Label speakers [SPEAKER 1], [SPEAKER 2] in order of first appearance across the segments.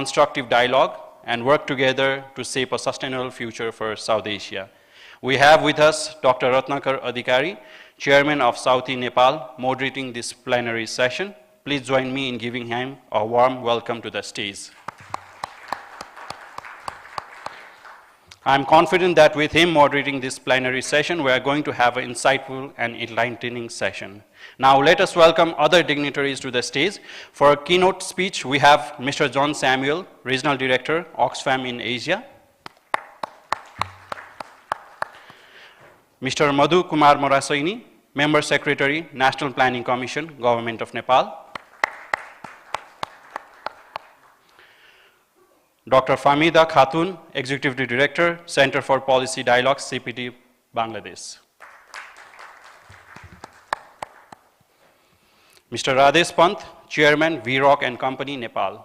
[SPEAKER 1] constructive dialogue and work together to shape a sustainable future for South Asia. We have with us Dr. Ratnakar Adhikari, Chairman of South Nepal, moderating this plenary session. Please join me in giving him a warm welcome to the stage. I am confident that with him moderating this plenary session, we are going to have an insightful and enlightening session. Now let us welcome other dignitaries to the stage. For a keynote speech, we have Mr. John Samuel, Regional Director, Oxfam in Asia. Mr. Madhu Kumar Morasaini, Member Secretary, National Planning Commission, Government of Nepal. Dr. Famida Khatun, Executive Director, Center for Policy Dialogue, CPT, Bangladesh. Mr. Radesh Pant, Chairman, VROC and Company, Nepal.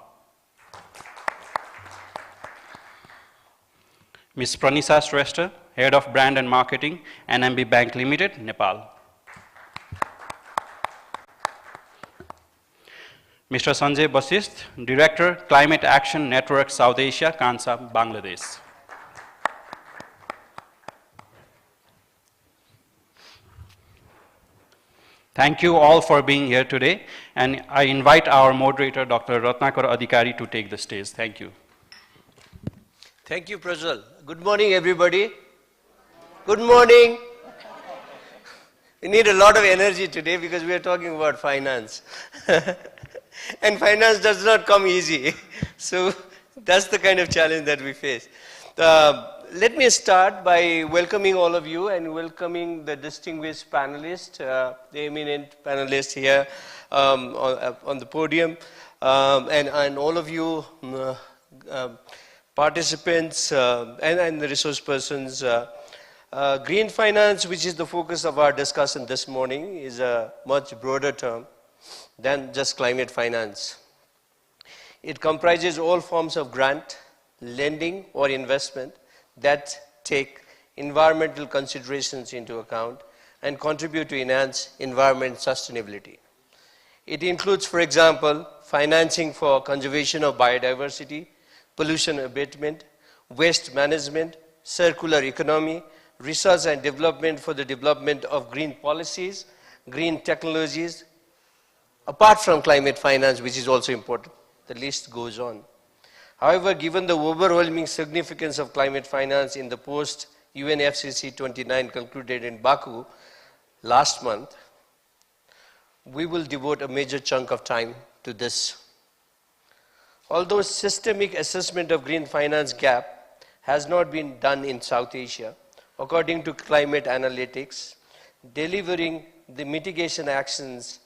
[SPEAKER 1] Ms. Pranisa Shrestha, Head of Brand and Marketing, NMB Bank Limited, Nepal. Mr. Sanjay Basist, Director, Climate Action Network South Asia, Kansa, Bangladesh. Thank you all for being here today, and I invite our moderator, Dr. Ratnakar Adhikari, to take the stage. Thank you.
[SPEAKER 2] Thank you, Prajwal. Good morning, everybody. Good morning. We need a lot of energy today because we are talking about finance. And finance does not come easy. So that's the kind of challenge that we face. Let me start by welcoming all of you and welcoming the distinguished panelists, the eminent panelists here on the podium, and all of you participants and the resource persons. Green finance, which is the focus of our discussion this morning, is a much broader term than just climate finance. It comprises all forms of grant, lending or investment that take environmental considerations into account and contribute to enhance environment sustainability. It includes, for example, financing for conservation of biodiversity, pollution abatement, waste management, circular economy, research and development for the development of green policies, green technologies, apart from climate finance, which is also important. The list goes on. However, given the overwhelming significance of climate finance in the post-UNFCCC 29 concluded in Baku last month, we will devote a major chunk of time to this. Although systemic assessment of green finance gap has not been done in South Asia, according to climate analytics, delivering the mitigation actions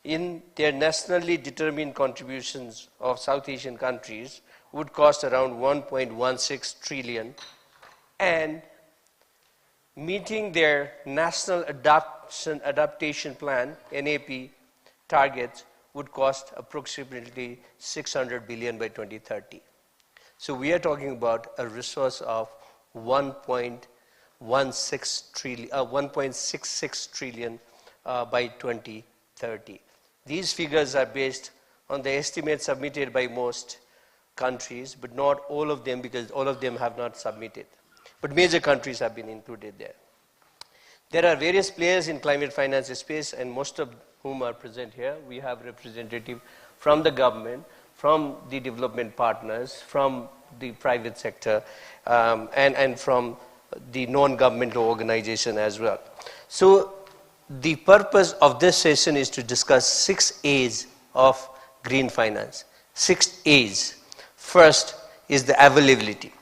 [SPEAKER 2] in their nationally determined contributions of South Asian countries would cost around 1.16 trillion, and meeting their national adaptation plan, NAP, targets would cost approximately 600 billion by 2030. So we are talking about a resource of 1.66 trillion by 2030. These figures are based on the estimates submitted by most countries, but not all of them, because all of them have not submitted. But major countries have been included there. There are various players in climate finance space, and most of whom are present here. We have representatives from the government, from the development partners, from the private sector, and from the non-governmental organization as well. So the purpose of this session is to discuss 6 A's of green finance. 6 A's. First is the availability.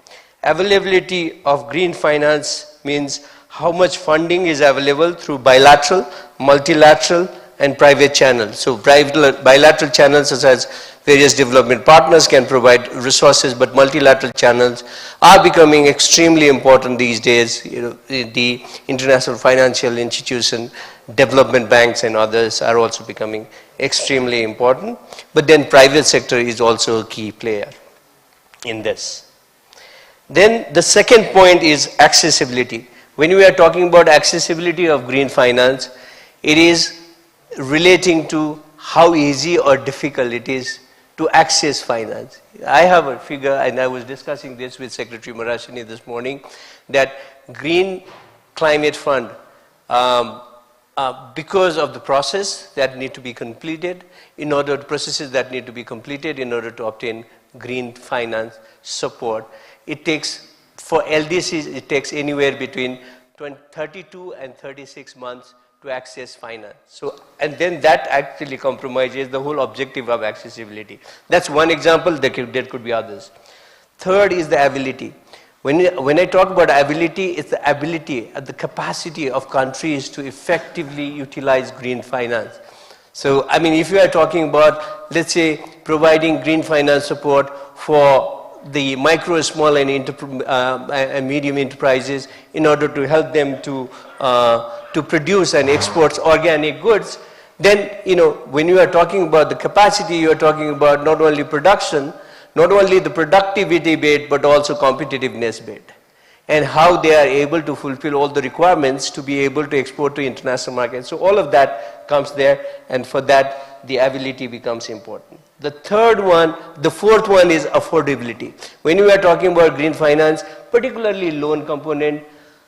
[SPEAKER 2] Availability of green finance means how much funding is available through bilateral, multilateral, and private channels. So bilateral channels such as various development partners can provide resources, but multilateral channels are becoming extremely important these days. The international financial institution, development banks and others are also becoming extremely important. But then private sector is also a key player in this. Then the second point is accessibility. When we are talking about accessibility of green finance, it is relating to how easy or difficult it is to access finance. I have a figure, and I was discussing this with Secretary Marashini this morning, that Green Climate Fund, because of the process that need to be completed, processes that need to be completed in order to obtain green finance support, it takes, for LDCs, it takes anywhere between 32 and 36 months to access finance. So, and then that actually compromises the whole objective of accessibility. That's one example, there could be others. Third is the ability. When I talk about ability, it's the ability, the capacity of countries to effectively utilize green finance. So, I mean, if you are talking about, let's say, providing green finance support for the micro, small, and medium enterprises in order to help them to produce and export organic goods, then, you know, when you are talking about the capacity, you are talking about not only production, not only the productivity bit, but also competitiveness bit, and how they are able to fulfill all the requirements to be able to export to international markets. So all of that comes there, and for that, the ability becomes important. The fourth one is affordability. When we are talking about green finance, particularly loan component,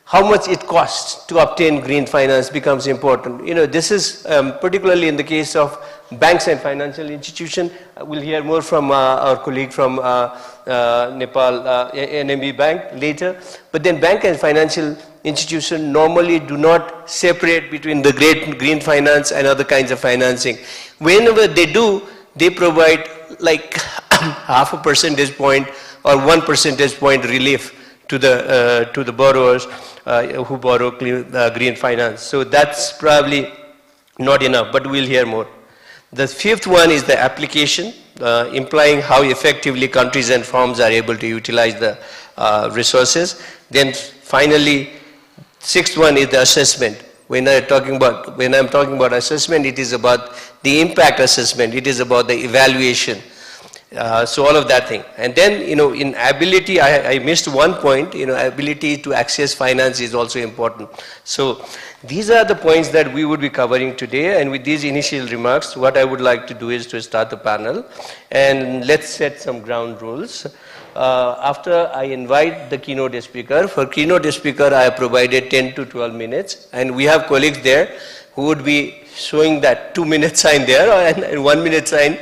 [SPEAKER 2] how much it costs to obtain green finance becomes important. You know, this is particularly in the case of banks and financial institutions. We'll hear more from our colleague from Nepal, NMB Bank later. But then bank and financial institutions normally do not separate between the green finance and other kinds of financing. Whenever they do, they provide like half a percentage point or 1 percentage point relief to the borrowers who borrow green finance. So that's probably not enough, but we'll hear more. The fifth one is the application, implying how effectively countries and firms are able to utilize the resources. Then finally, sixth one is the assessment. When I'm talking about assessment, it is about the impact assessment. It is about the evaluation. So all of that thing. And then, you know, in ability, I missed one point, you know, ability to access finance is also important. So these are the points that we would be covering today. And with these initial remarks, what I would like to do is to start the panel. And let's set some ground rules. After I invite the keynote speaker, for keynote speaker, I have provided 10 to 12 minutes. And we have colleagues there who would be showing that 2-minute sign there and 1 minute sign.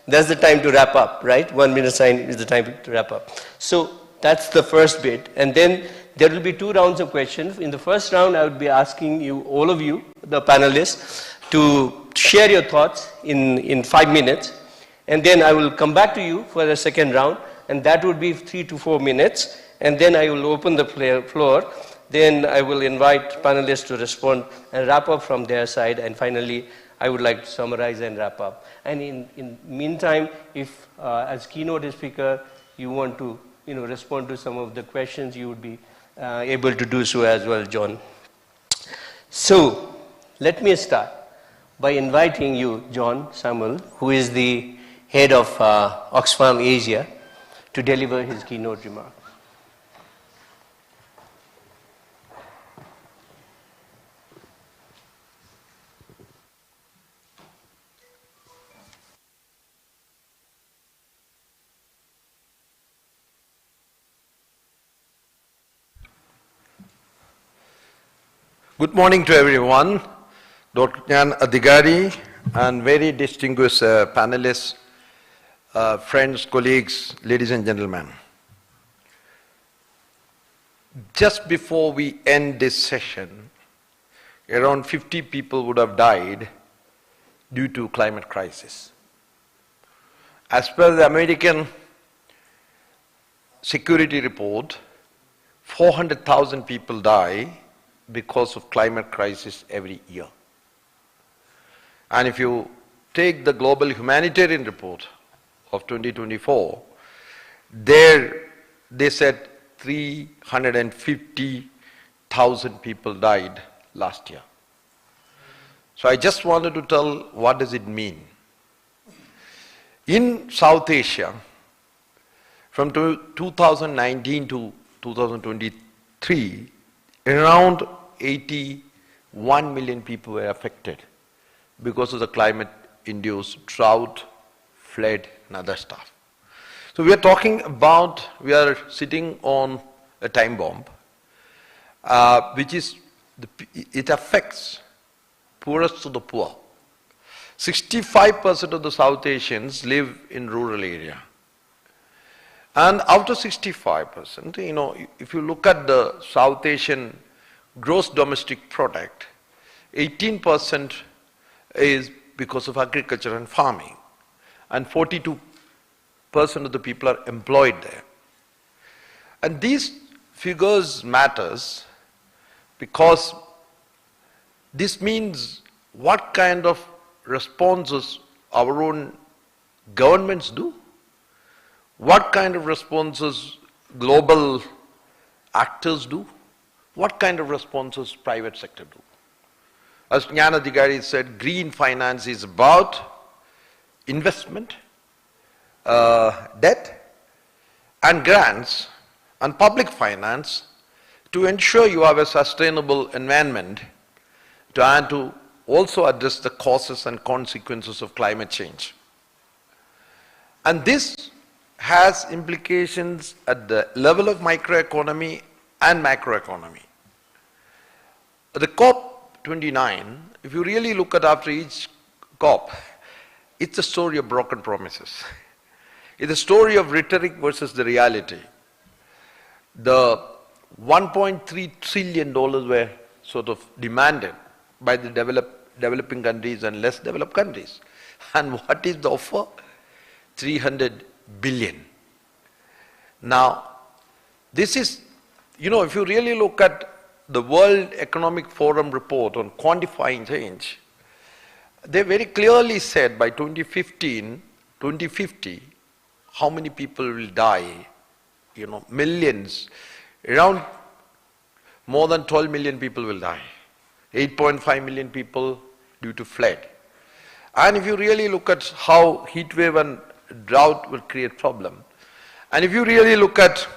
[SPEAKER 2] That's the time to wrap up, right? 1 minute sign is the time to wrap up. So that's the first bit. And then there will be 2 rounds of questions. In the first round, I would be asking you, all of you, the panelists, to share your thoughts in 5 minutes. And then I will come back to you for the second round, and that would be 3 to 4 minutes. And then I will open the floor. Then I will invite panelists to respond and wrap up from their side. And finally, I would like to summarize and wrap up. And in meantime, if as keynote speaker, you want to, you know, respond to some of the questions, you would be able to do so as well, John. So let me start by inviting you, John Samuel, who is the head of Oxfam Asia, to deliver his keynote remarks.
[SPEAKER 3] Good morning to everyone. Dr. Nyan Adhikari and very distinguished panelists, friends, colleagues, ladies and gentlemen. Just before we end this session, around 50 people would have died due to climate crisis. As per the American security report, 400,000 people die because of climate crisis every year. And if you take the global humanitarian report of 2024, there they said 350,000 people died last year. So I just wanted to tell what does it mean. In South Asia, from 2019 to 2023, around 81 million people were affected because of the climate-induced drought, flood, and other stuff. So we are talking about, we are sitting on a time bomb, which is, it affects poorest of the poor. 65% of the South Asians live in rural area. And out of 65%, you know, if you look at the South Asian gross domestic product, 18% is because of agriculture and farming, and 42% of the people are employed there. And these figures matters because this means what kind of responses our own governments do, what kind of responses global actors do, what kind of responses private sector do. As Jnana Adhikari said, green finance is about investment, debt and grants and public finance to ensure you have a sustainable environment and to also address the causes and consequences of climate change. And this has implications at the level of microeconomy and macroeconomy. The COP29, if you really look at after each COP, it's a story of broken promises. It's a story of rhetoric versus the reality. The $1.3 trillion were sort of demanded by the developing countries and less developed countries. And what is the offer? 300 billion. Now, this is, you know, if you really look at the World Economic Forum report on quantifying change, they very clearly said by 2050, how many people will die, you know, millions, around more than 12 million people will die. 8.5 million people due to flood. And if you really look at how heat wave and drought will create problem, and if you really look at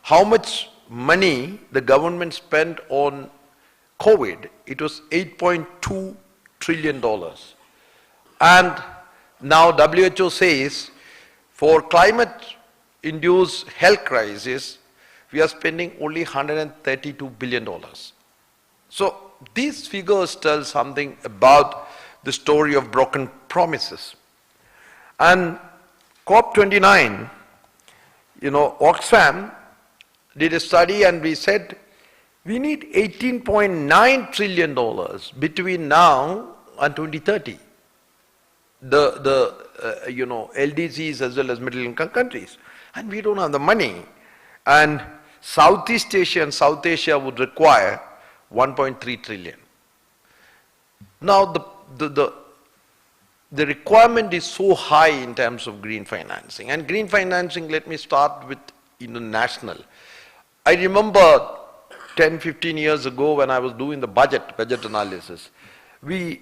[SPEAKER 3] how much money the government spent on COVID, it was $8.2 trillion. And now WHO says for climate-induced health crisis, we are spending only $132 billion. So these figures tell something about the story of broken promises. And COP29, you know, Oxfam did a study and we said we need $18.9 trillion between now and 2030. You know, LDCs as well as middle income countries. And we don't have the money. And Southeast Asia and South Asia would require 1.3 trillion. Now the requirement is so high in terms of green financing. And green financing, let me start with national. I remember 10, 15 years ago when I was doing the budget analysis, we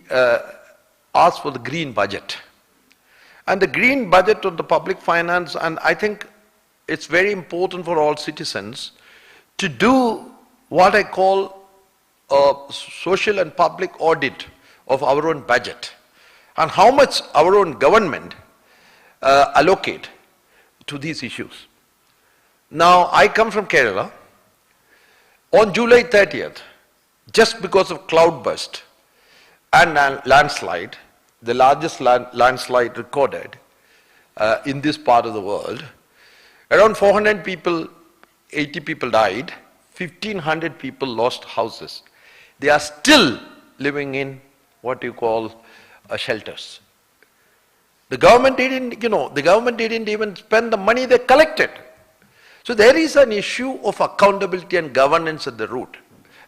[SPEAKER 3] asked for the green budget. And the green budget of the public finance, and I think it's very important for all citizens to do what I call a social and public audit of our own budget and how much our own government allocate to these issues. Now, I come from Kerala. On July 30th, just because of cloudburst and landslide, the largest landslide recorded in this part of the world, around 400 people, 80 people died, 1,500 people lost houses. They are still living in what you call shelters. The government didn't, the government didn't even spend the money they collected. So there is an issue of accountability and governance at the root.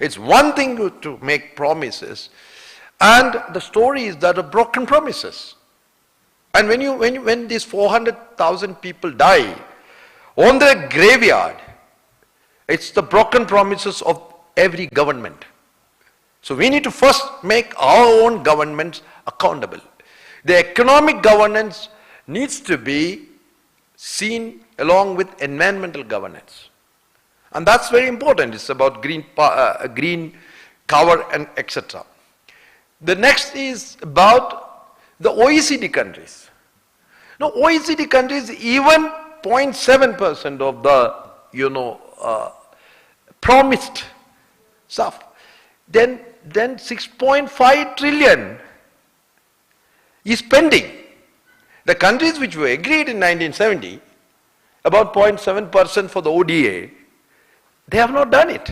[SPEAKER 3] It's one thing to make promises, and the story is that of broken promises. And when these 400,000 people die on their graveyard, it's the broken promises of every government. So we need to first make our own governments accountable. The economic governance needs to be seen along with environmental governance. And that's very important. It's about green cover and etc. The next is about the OECD countries. Now, OECD countries, even 0.7% of the, promised stuff. Then 6.5 trillion is pending. The countries which were agreed in 1970, about 0.7% for the ODA, they have not done it.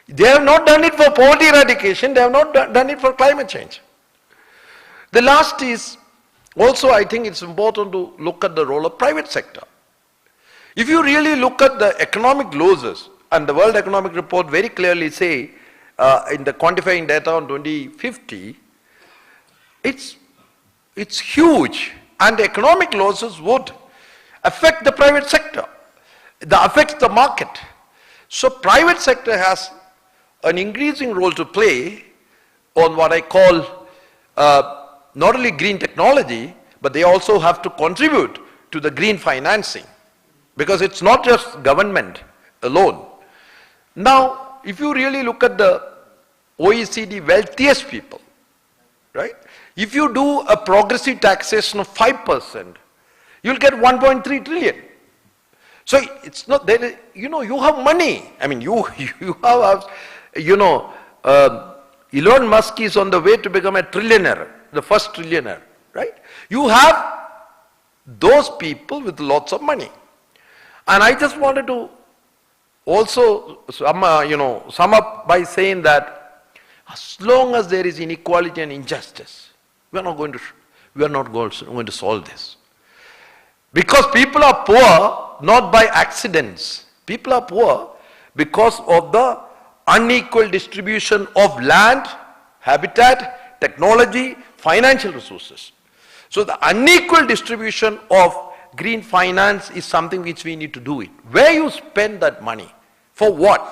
[SPEAKER 3] They have not done it for poverty eradication, they have not done it for climate change. The last is, also I think it's important to look at the role of private sector. If you really look at the economic losses, and the World Economic Report very clearly say, in the quantifying data on 2050, it's huge, and the economic losses would affect the private sector, that affects the market. So private sector has an increasing role to play on what I call not only green technology, but they also have to contribute to the green financing, because it's not just government alone. Now, if you really look at the OECD wealthiest people, right? If you do a progressive taxation of 5%, you'll get 1.3 trillion. So it's not that, you have money. I mean, you have, Elon Musk is on the way to become a trillionaire, the first trillionaire, right? You have those people with lots of money. And I just wanted to also sum up by saying that as long as there is inequality and injustice, we are not going to solve this. Because people are poor not by accidents. People are poor because of the unequal distribution of land, habitat, technology, financial resources. So the unequal distribution of green finance is something which we need to do it. Where you spend that money, for what?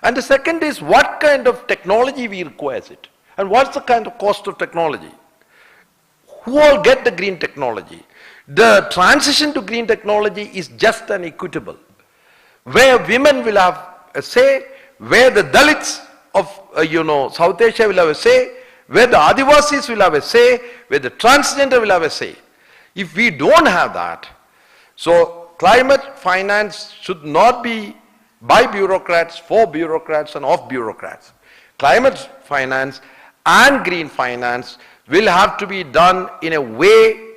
[SPEAKER 3] And the second is what kind of technology we require it. And what's the kind of cost of technology? Who all get the green technology? The transition to green technology is just and equitable. Where women will have a say, where the Dalits of South Asia will have a say, where the Adivasis will have a say, where the transgender will have a say. If we don't have that, so climate finance should not be by bureaucrats, for bureaucrats and of bureaucrats. Climate finance and green finance will have to be done in a way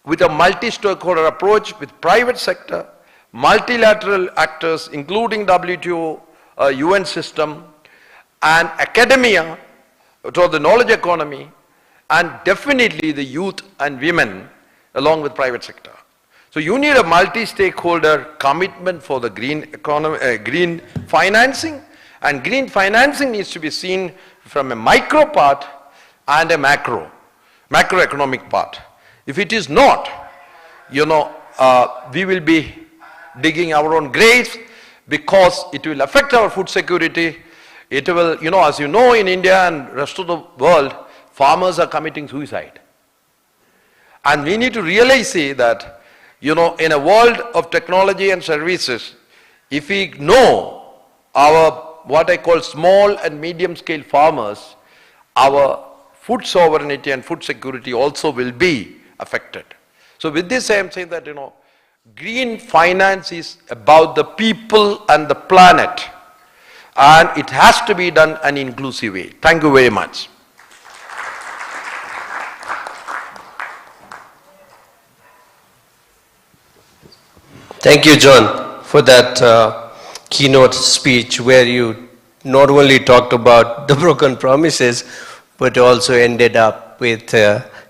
[SPEAKER 3] with a multi-stakeholder approach with private sector, multilateral actors including WTO, UN system, and academia, to the knowledge economy, and definitely the youth and women along with private sector. So you need a multi-stakeholder commitment for the green economy, green financing, and green financing needs to be seen from a micro part and a macroeconomic part. If it is not, we will be digging our own graves because it will affect our food security. It will, as you know, in India and rest of the world, farmers are committing suicide. And we need to realize that, in a world of technology and services, if we know our, what I call small and medium scale farmers, our food sovereignty and food security also will be affected. So with this I am saying that, green finance is about the people and the planet, and it has to be done an inclusive way. Thank you very much.
[SPEAKER 2] Thank you, John, for that keynote speech where you not only talked about the broken promises, but also ended up with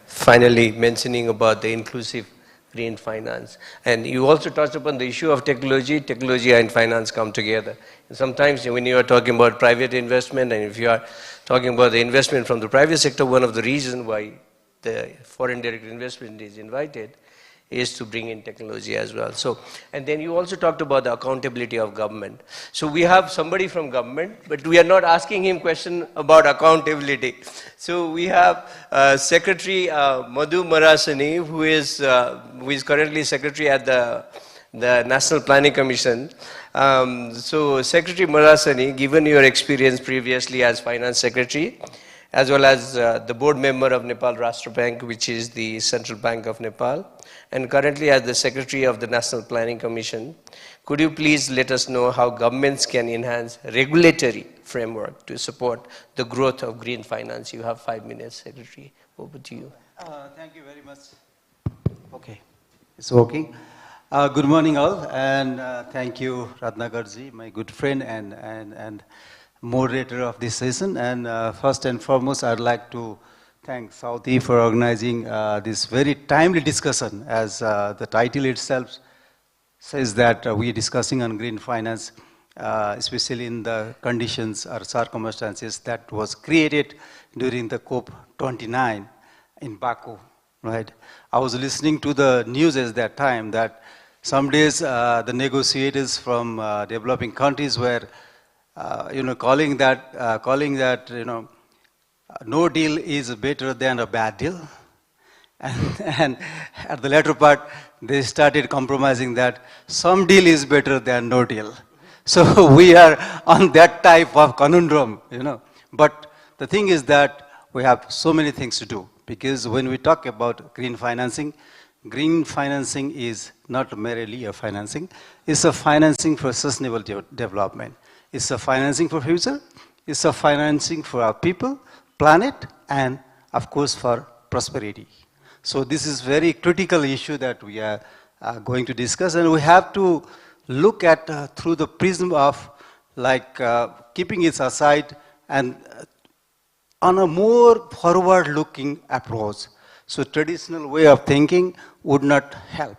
[SPEAKER 2] finally mentioning about the inclusive green finance. And you also touched upon the issue of technology and finance come together. And sometimes when you are talking about private investment, and if you are talking about the investment from the private sector, one of the reasons why the foreign direct investment is invited is to bring in technology as well. So, and then you also talked about the accountability of government. So we have somebody from government, but we are not asking him question about accountability. So we have Secretary Madhu Marasani, who is currently Secretary at the National Planning Commission. So Secretary Marasani, given your experience previously as Finance Secretary, as well as the board member of Nepal Rashtra Bank, which is the central bank of Nepal, and currently as the Secretary of the National Planning Commission. Could you please let us know how governments can enhance regulatory framework to support the growth of green finance? You have 5 minutes, Secretary. Over to you.
[SPEAKER 4] Thank you very much. Okay, it's working. Good morning all, and thank you Ratnakarji, my good friend and moderator of this session. And first and foremost, I'd like to thank Saudi for organizing this very timely discussion, as the title itself says that we are discussing on green finance, especially in the conditions or circumstances that was created during the COP29 in Baku, right? I was listening to the news at that time that some days the negotiators from developing countries were, calling that, no deal is better than a bad deal. And at the latter part, they started compromising that some deal is better than no deal. So we are on that type of conundrum, But the thing is that we have so many things to do, because when we talk about green financing is not merely a financing, it's a financing for sustainable development. It's a financing for future, it's a financing for our people, planet, and of course for prosperity. So this is very critical issue that we are going to discuss, and we have to look at through the prism of keeping it aside and on a more forward-looking approach. So traditional way of thinking would not help.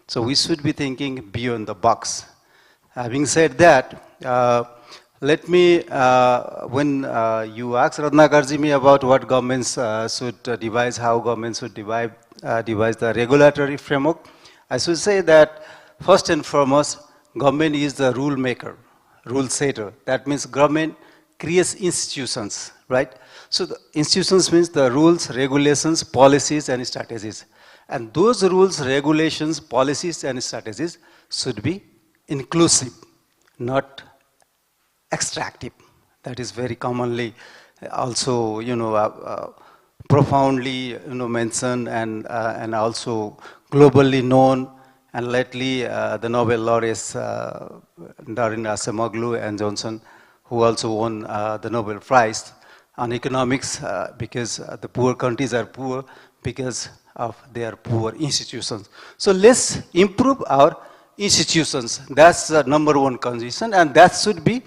[SPEAKER 4] So we should be thinking beyond the box. Having said that, let me, when you asked Ratnakarji me about what governments should devise, how governments should devise the regulatory framework, I should say that first and foremost, government is the rule maker, rule setter. That means government creates institutions, right? So the institutions means the rules, regulations, policies, and strategies. And those rules, regulations, policies, and strategies should be inclusive, not extractive. That is very commonly also, profoundly, mentioned and also globally known. And lately, the Nobel laureates, Darin Acemoglu and Johnson, who also won the Nobel Prize on economics, because the poor countries are poor because of their poor institutions. So let's improve our institutions. That's the number one condition, and that should be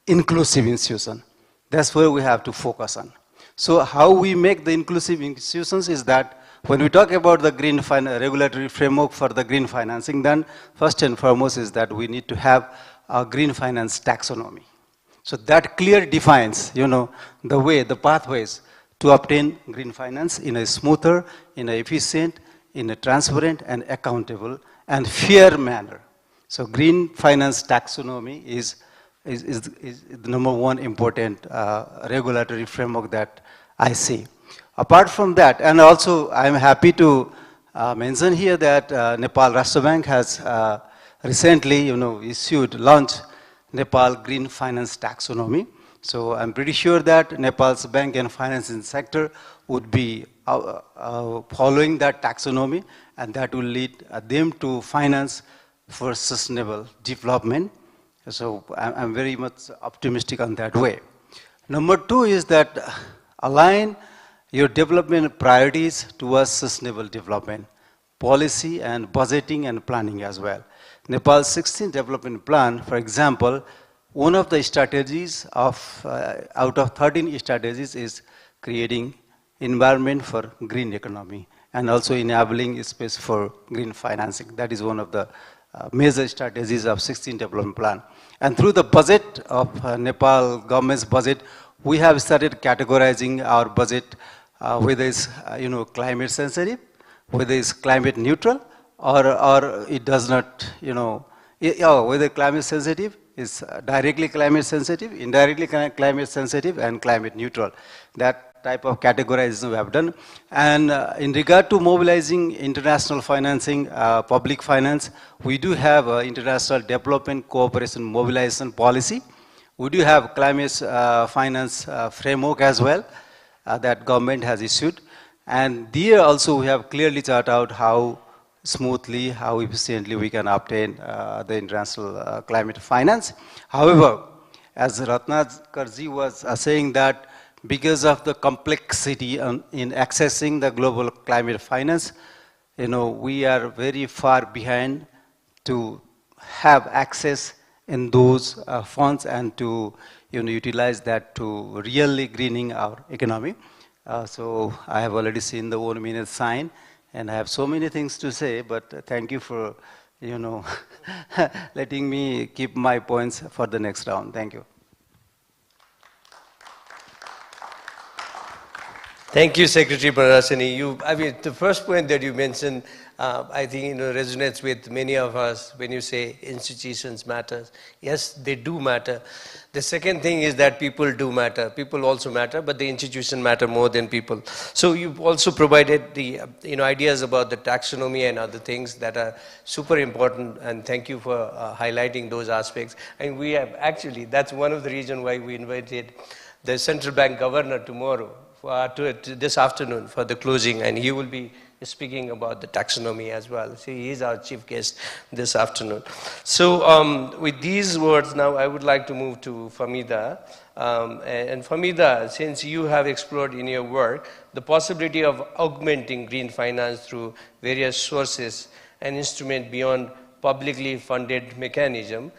[SPEAKER 4] inclusive institution. That's where we have to focus on. So how we make the inclusive institutions is that when we talk about the green regulatory framework for the green financing, then first and foremost is that we need to have a green finance taxonomy. So that clearly defines, the way, the pathways to obtain green finance in a smoother, in an efficient, in a transparent and accountable and fair manner. So green finance taxonomy is the number one important regulatory framework that I see. Apart from that, and also I'm happy to mention here that Nepal Rashtra Bank has recently, launched Nepal Green Finance Taxonomy. So I'm pretty sure that Nepal's bank and financing sector would be following that taxonomy, and that will lead them to finance for sustainable development. So I'm very much optimistic on that way. Number two is that align your development priorities towards sustainable development, policy and budgeting and planning as well. Nepal's 16th development plan, for example, one of the strategies out of 13 strategies is creating environment for green economy and also enabling space for green financing. That is one of the major strategies of 16th development plan. And through the budget of Nepal government's budget, we have started categorizing our budget, whether it's climate sensitive, whether it's climate neutral, or it does not, whether climate sensitive is directly climate sensitive, indirectly climate sensitive, and climate neutral. That type of categorization we have done. And in regard to mobilizing international financing, public finance, we do have international development cooperation mobilization policy. We do have climate finance framework as well that government has issued. And there also we have clearly charted out how smoothly, how efficiently we can obtain the international climate finance. However, as Ratnakarji was saying that because of the complexity in accessing the global climate finance, we are very far behind to have access in those funds and to utilize that to really greening our economy. So I have already seen the 1 minute sign, and I have so many things to say, but thank you for letting me keep my points for the next round. Thank you.
[SPEAKER 2] Thank you, Secretary Parasani. I mean, the first point that you mentioned, I think resonates with many of us when you say institutions matter. Yes, they do matter. The second thing is that people do matter. People also matter, but the institution matter more than people. So you've also provided the ideas about the taxonomy and other things that are super important, and thank you for highlighting those aspects. And we have actually, that's one of the reasons why we invited the central bank governor tomorrow, this afternoon for the closing, and he will be speaking about the taxonomy as well. So he is our chief guest this afternoon. So with these words now, I would like to move to Famida. And Famida, since you have explored in your work the possibility of augmenting green finance through various sources and instruments beyond publicly funded mechanism,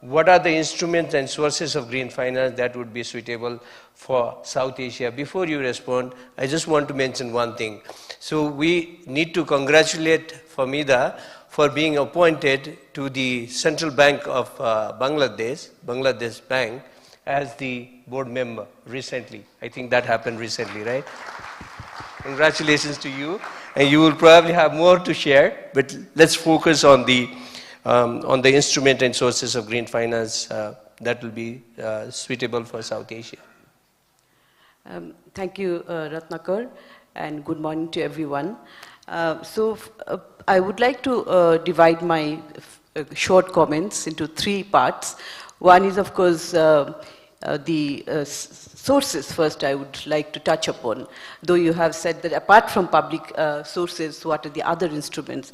[SPEAKER 2] what are the instruments and sources of green finance that would be suitable for South Asia? Before you respond, I just want to mention one thing. So we need to congratulate Famida for being appointed to the Central Bank of Bangladesh Bank, as the board member recently. I think that happened recently, right? Congratulations to you. And you will probably have more to share, but let's focus on the instrument and sources of green finance that will be suitable for South Asia.
[SPEAKER 5] Thank you, Ratnakar, and good morning to everyone. I would like to divide my short comments into 3 parts. One is, of course, the sources first I would like to touch upon, though you have said that apart from public sources, what are the other instruments?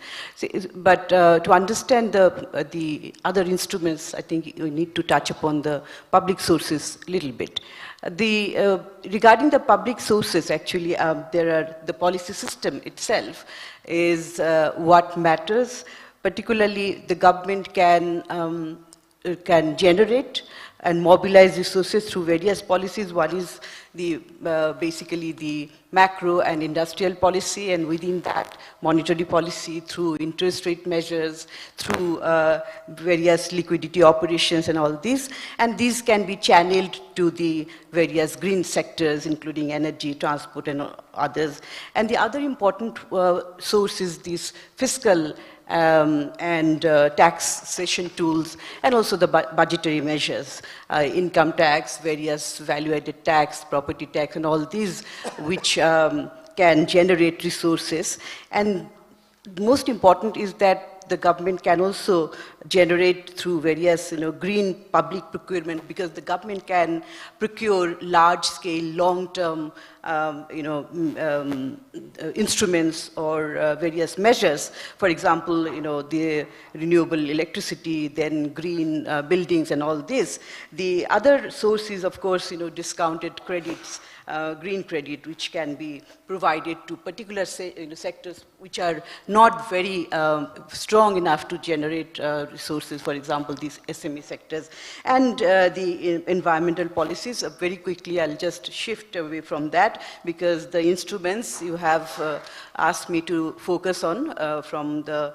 [SPEAKER 5] But to understand the other instruments, I think you need to touch upon the public sources a little bit. Regarding the public sources, actually, the policy system itself is what matters. Particularly, the government can generate and mobilize resources through various policies. One is basically the macro and industrial policy, and within that, monetary policy through interest rate measures, through various liquidity operations and all these. And these can be channeled to the various green sectors, including energy, transport, and others. And the other important source is this fiscal and taxation tools, and also the budgetary measures, income tax, various value-added tax, property tax, and all these which can generate resources. And most important is that the government can also generate through various green public procurement, because the government can procure large-scale, long-term instruments or various measures. For example, the renewable electricity, then green buildings and all this. The other source is, of course, discounted credits, green credit, which can be provided to particular sectors which are not very strong enough to generate resources, for example, these SME sectors. And the environmental policies, very quickly, I'll just shift away from that, because the instruments you have asked me to focus on from the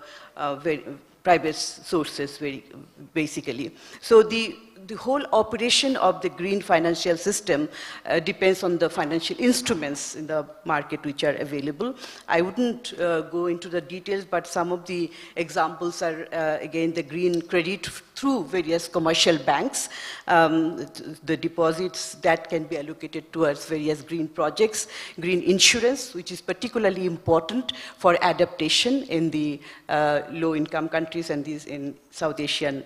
[SPEAKER 5] private sources, basically. So the whole operation of the green financial system depends on the financial instruments in the market which are available. I wouldn't go into the details, but some of the examples are, again, the green credit through various commercial banks, the deposits that can be allocated towards various green projects, green insurance, which is particularly important for adaptation in the low-income countries and these in South Asian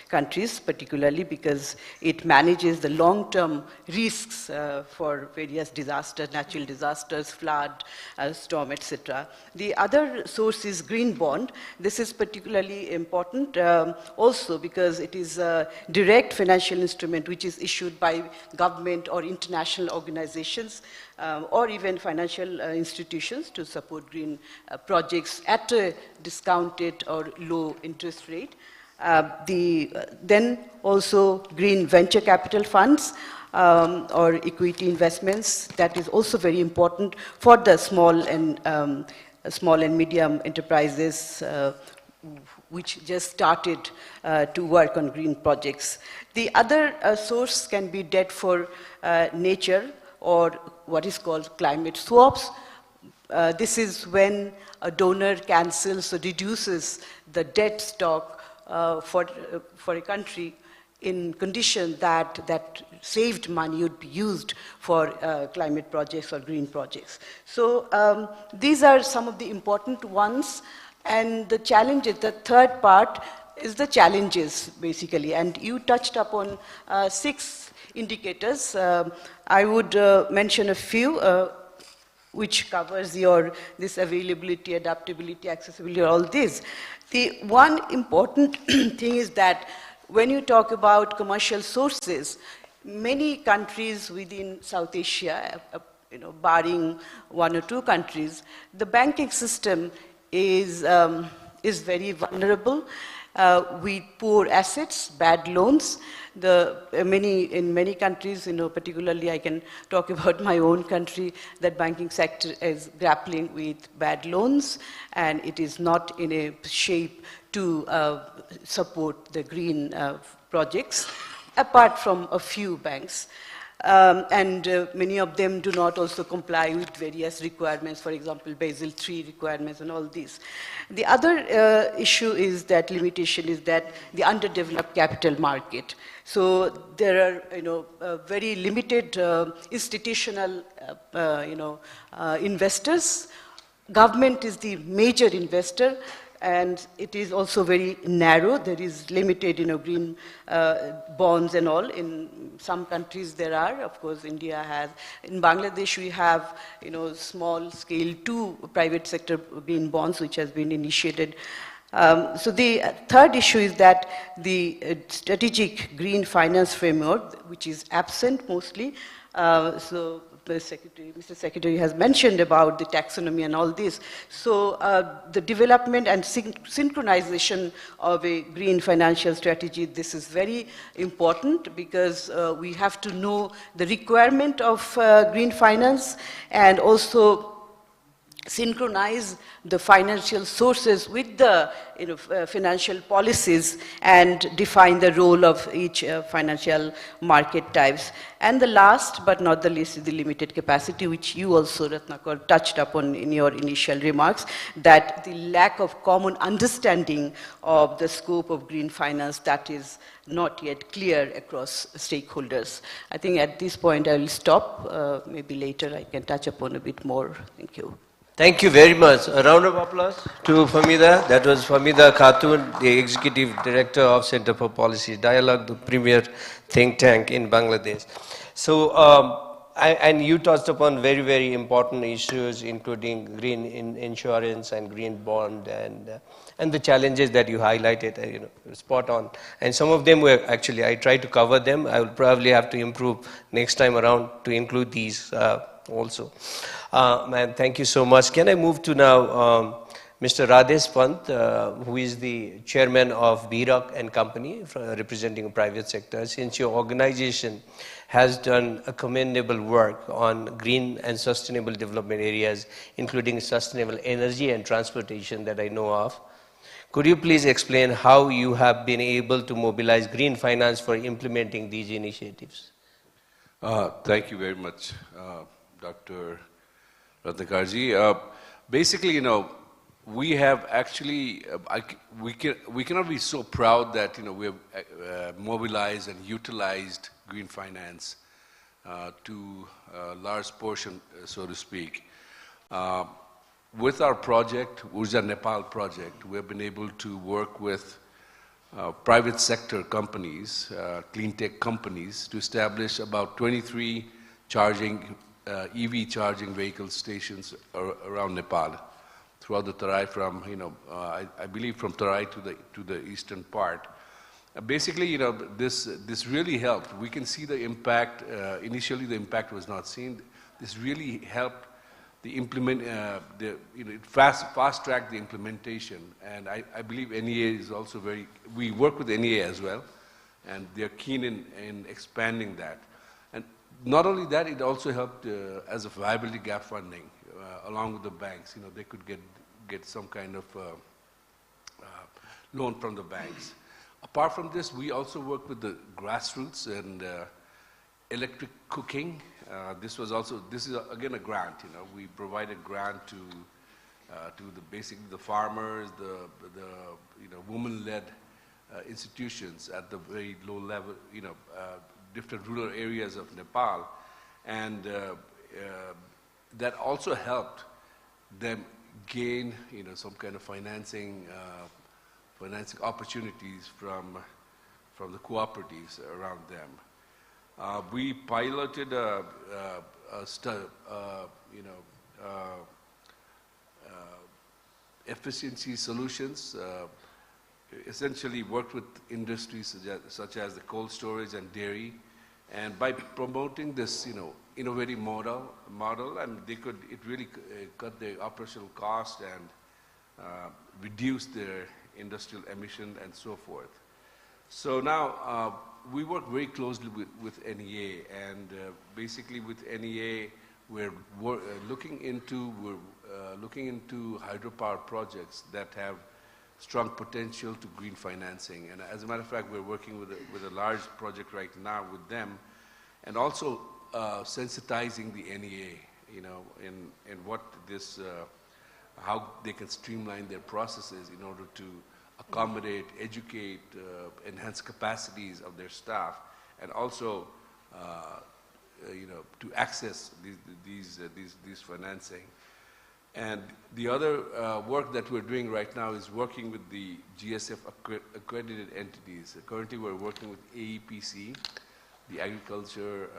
[SPEAKER 5] countries particularly. particularly because it manages the long-term risks for various disasters, natural disasters, flood, storm, etc. The other source is green bond. This is particularly important also because it is a direct financial instrument which is issued by government or international organizations or even financial institutions to support green projects at a discounted or low interest rate. Then also green venture capital funds or equity investments. That is also very important for the small and medium enterprises which just started to work on green projects. The other source can be debt for nature or what is called climate swaps. This is when a donor cancels or reduces the debt stock for a country in condition that saved money would be used for climate projects or green projects. So these are some of the important ones. And the challenges, the third part is the challenges basically. And you touched upon 6 indicators. I would mention a few which covers this availability, adaptability, accessibility, all this. The one important thing is that when you talk about commercial sources, many countries within South Asia, barring 1 or 2 countries, the banking system is very vulnerable with poor assets, bad loans. In many countries, particularly I can talk about my own country, that banking sector is grappling with bad loans and it is not in a shape to support the green projects, apart from a few banks. Many of them do not also comply with various requirements, for example, Basel III requirements and all these. The other issue is that limitation is that the underdeveloped capital market. So there are, very limited institutional, investors. Government is the major investor. And it is also very narrow. There is limited, green bonds and all. In some countries there are, of course, India has. In Bangladesh we have, small scale 2 private sector green bonds which has been initiated. So the third issue is that the strategic green finance framework, which is absent mostly. Mr. Secretary has mentioned about the taxonomy and all this. So the development and synchronization of a green financial strategy, this is very important because we have to know the requirement of green finance and also synchronize the financial sources with the financial policies and define the role of each financial market types. And the last but not the least is the limited capacity, which you also, Ratnakar, touched upon in your initial remarks, that the lack of common understanding of the scope of green finance that is not yet clear across stakeholders. I think at this point I will stop. Maybe later I can touch upon a bit more. Thank you.
[SPEAKER 2] Thank you very much. A round of applause to Fahmida. That was Fahmida Khatun, the Executive Director of Center for Policy Dialogue, the premier think tank in Bangladesh. So, and you touched upon very, very important issues, including green insurance and green bond and the challenges that you highlighted, spot on. And some of them were actually, I tried to cover them. I will probably have to improve next time around to include these also. Man, thank you so much. Can I move to now Mr. Radhesh Pant, who is the chairman of BROC and Company, representing the private sector. Since your organization has done a commendable work on green and sustainable development areas, including sustainable energy and transportation that I know of, could you please explain how you have been able to mobilize green finance for implementing these initiatives?
[SPEAKER 6] Thank you very much, Dr. Ratnakarji. Basically, we have actually, we cannot be so proud that, we have mobilized and utilized green finance to a large portion, so to speak. With our project, Urja Nepal project, we have been able to work with private sector companies, clean tech companies, to establish about 23 charging, EV charging vehicle stations around Nepal, throughout the Tarai, from, I believe from Tarai to the eastern part. Basically, this really helped. We can see the impact. Initially, the impact was not seen. This really helped the fast-track the implementation. And I believe NEA is also we work with NEA as well, and they're keen in expanding that. And not only that, it also helped as a viability gap funding, along with the banks. They could get some kind of loan from the banks. Apart from this, we also work with the grassroots and electric cooking. This is again a grant. We provide a grant to basically the farmers, the women-led institutions at the very low level, different rural areas of Nepal, and that also helped them gain, some kind of financing opportunities from the cooperatives around them. We piloted efficiency solutions, essentially worked with industries such as the cold storage and dairy, and by promoting this, innovative model, and it really cut their operational cost and reduce their industrial emission and so forth. So now we work very closely with NEA, and basically with NEA we're looking into hydropower projects that have strong potential to green financing. And as a matter of fact, we're working with a large project right now with them, and also sensitizing the NEA, in what this, how they can streamline their processes in order to accommodate, educate, enhance capacities of their staff, and also, to access these financing. And the other work that we're doing right now is working with the GSF accredited entities. Currently, we're working with AEPC, the agriculture,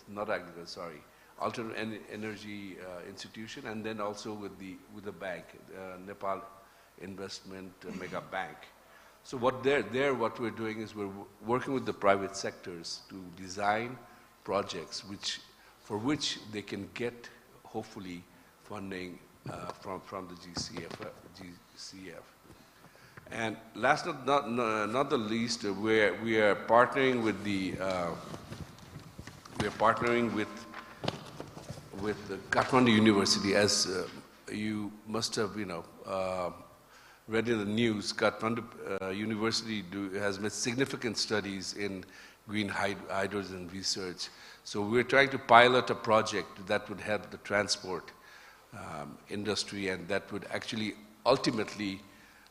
[SPEAKER 6] not agriculture, sorry, Alternate Energy Institution, and then also with the bank, Nepal Investment Mega Bank. So what we're doing is we're working with the private sectors to design projects for which they can get, hopefully, funding from the GCF. And last but not the least, we are partnering with the Kathmandu University. As you must have read in the news, Kathmandu University has made significant studies in green hydrogen research. So we're trying to pilot a project that would help the transport industry, and that would actually ultimately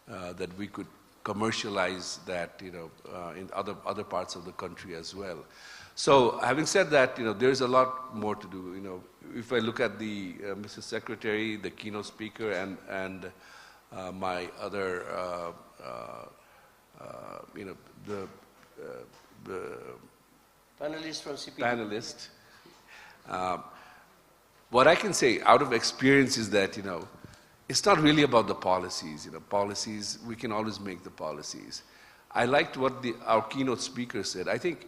[SPEAKER 6] that we could commercialize that, in other parts of the country as well. So having said that, there's a lot more to do. If I look at the Mr. Secretary, the keynote speaker, and my other, the
[SPEAKER 2] panelists from CPD.
[SPEAKER 6] Panelist. What I can say out of experience is that, it's not really about the policies. Policies, we can always make the policies. I liked what our keynote speaker said. I think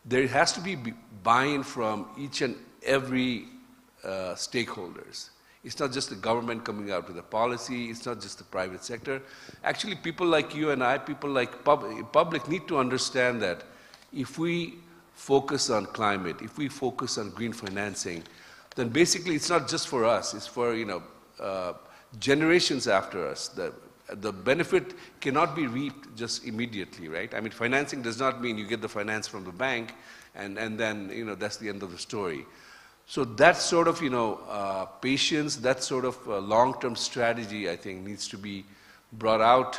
[SPEAKER 6] there has to be buy-in from each and every stakeholders. It's not just the government coming out with a policy. It's not just the private sector. Actually, people like you and I, people like public need to understand that if we focus on climate, if we focus on green financing, then basically it's not just for us. It's for generations after us. The benefit cannot be reaped just immediately, right? I mean, financing does not mean you get the finance from the bank and then that's the end of the story. So that sort of patience, that sort of long-term strategy, I think, needs to be brought out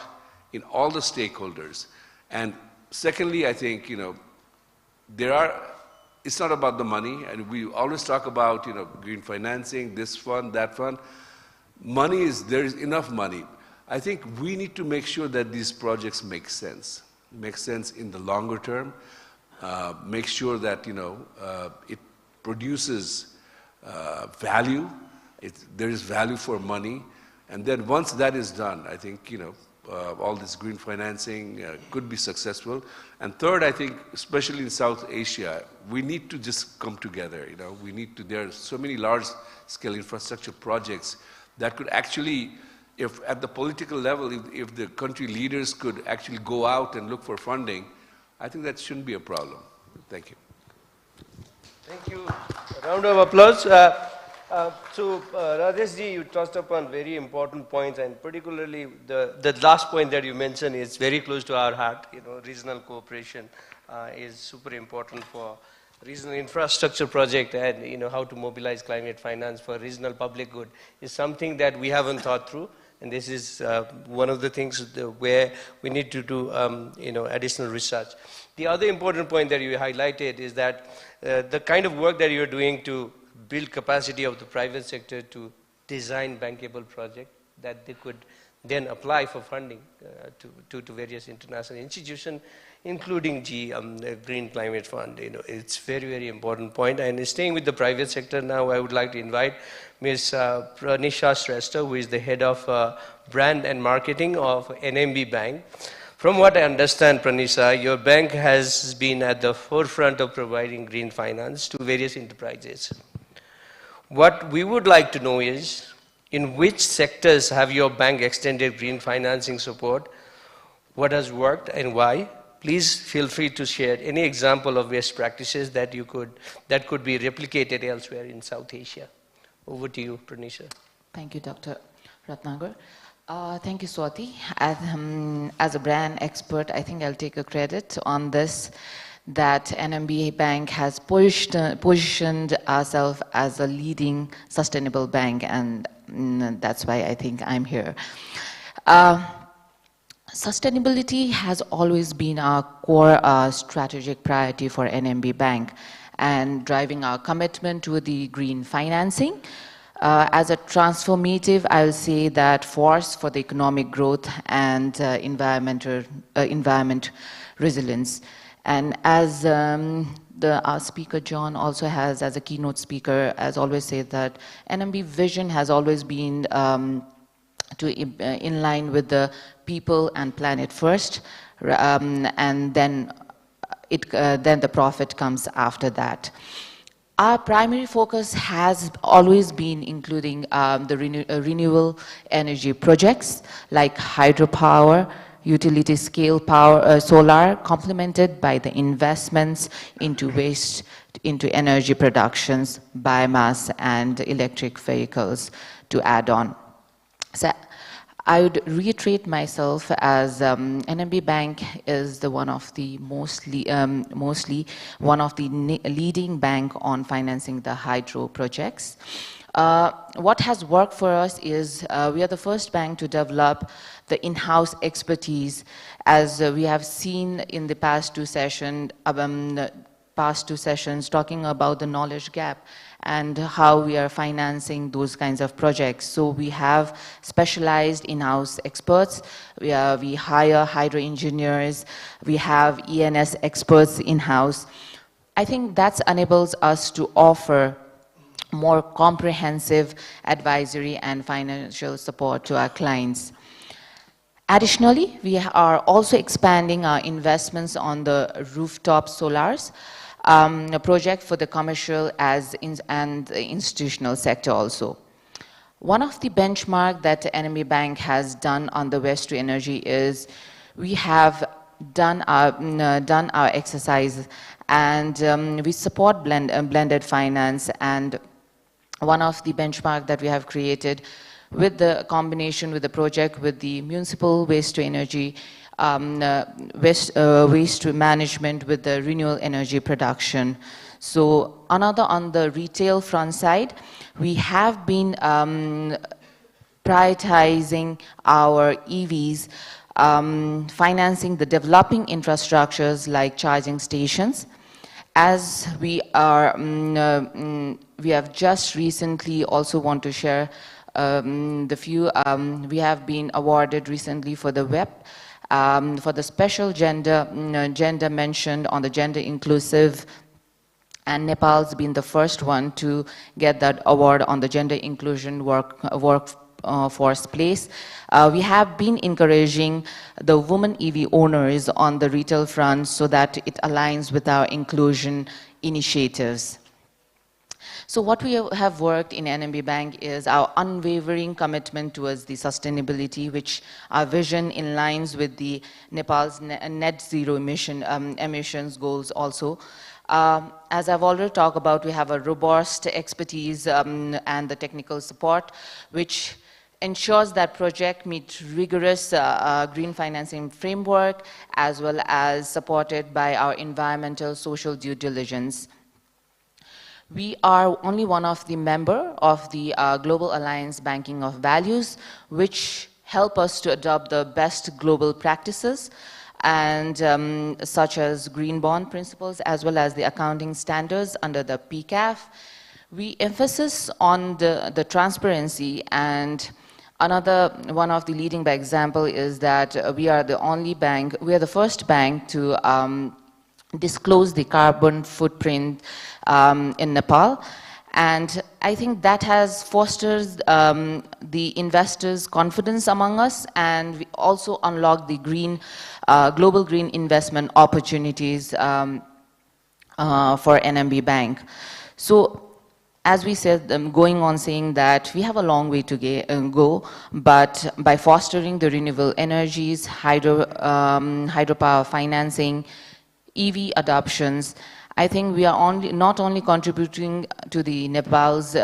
[SPEAKER 6] in all the stakeholders. And secondly, I think it's not about the money, and we always talk about green financing, this fund, that fund. There is enough money. I think we need to make sure that these projects make sense in the longer term, make sure that, it produces value, there is value for money, and then once that is done, I think, all this green financing could be successful. And third, I think, especially in South Asia, we need to just come together, there are so many large-scale infrastructure projects that could actually, if at the political level, if the country leaders could actually go out and look for funding, I think that shouldn't be a problem. Thank you.
[SPEAKER 2] Thank you. A round of applause. Rajeshji, you touched upon very important points, and particularly the last point that you mentioned is very close to our heart. Regional cooperation is super important for regional infrastructure project, and how to mobilize climate finance for regional public good is something that we haven't thought through. And this is one of the things where we need to do additional research. The other important point that you highlighted is that the kind of work that you're doing to build capacity of the private sector to design bankable projects that they could then apply for funding to various international institutions, including the Green Climate Fund. It's very, very important point. And staying with the private sector now, I would like to invite Ms. Pranisha Shrestha, who is the head of brand and marketing of NMB Bank. From what I understand, Pranisha, your bank has been at the forefront of providing green finance to various enterprises. What we would like to know is, in which sectors have your bank extended green financing support? What has worked and why? Please feel free to share any example of best practices that could be replicated elsewhere in South Asia. Over to you, Pranisha.
[SPEAKER 7] Thank you, Dr. Ratnagar. Thank you, Swati. As a brand expert, I think I'll take a credit on this, that NMB Bank has positioned ourselves as a leading sustainable bank, and that's why I think I'm here. Sustainability has always been our core strategic priority for NMB Bank, and driving our commitment to the green financing. As a transformative, I'll say that force for the economic growth and environment resilience. And as our speaker John also has, as a keynote speaker, has always said that NMB vision has always been in line with the people and planet first, and then the profit comes after that. Our primary focus has always been including the renewable energy projects like hydropower, utility scale power, solar, complemented by the investments into energy productions, biomass, and electric vehicles to add on. So I would reiterate myself as NMB Bank is one of the mostly one of the leading bank on financing the hydro projects. What has worked for us is we are the first bank to develop the in-house expertise, as we have seen in the past two sessions talking about the knowledge gap and how we are financing those kinds of projects. So we have specialized in-house experts, we hire hydro engineers, we have ENS experts in-house. I think that enables us to offer more comprehensive advisory and financial support to our clients. Additionally, we are also expanding our investments on the rooftop solars, a project for the commercial and the institutional sector also. One of the benchmark that NMB Bank has done on the waste to energy is we have done our exercise, and we support blended finance, and one of the benchmark that we have created with the combination with the project with the municipal waste to energy, waste to management with the renewable energy production. So another on the retail front side, we have been prioritizing our EVs, financing the developing infrastructures like charging stations. As we are, we have just recently also want to share we have been awarded recently for the web, for the special gender mentioned on the gender inclusive, and Nepal's been the first one to get that award on the gender inclusion workforce place. We have been encouraging the women EV owners on the retail front so that it aligns with our inclusion initiatives. So what we have worked in NMB Bank is our unwavering commitment towards the sustainability, which our vision in lines with the Nepal's net zero emissions goals also. As I've already talked about, we have a robust expertise and the technical support, which ensures that project meet rigorous green financing framework, as well as supported by our environmental social due diligence. We are only one of the member of the Global Alliance Banking of Values, which help us to adopt the best global practices, and such as green bond principles, as well as the accounting standards under the PCAF. We emphasize on the transparency, and another one of the leading by example is that we are the first bank to disclose the carbon footprint in Nepal. And I think that has fostered the investors' confidence among us, and we also unlocked the global green investment opportunities for NMB Bank. So, as we said, going on saying that we have a long way to go, but by fostering the renewable energies, hydropower financing, EV adoptions, I think we are not only contributing to the Nepal's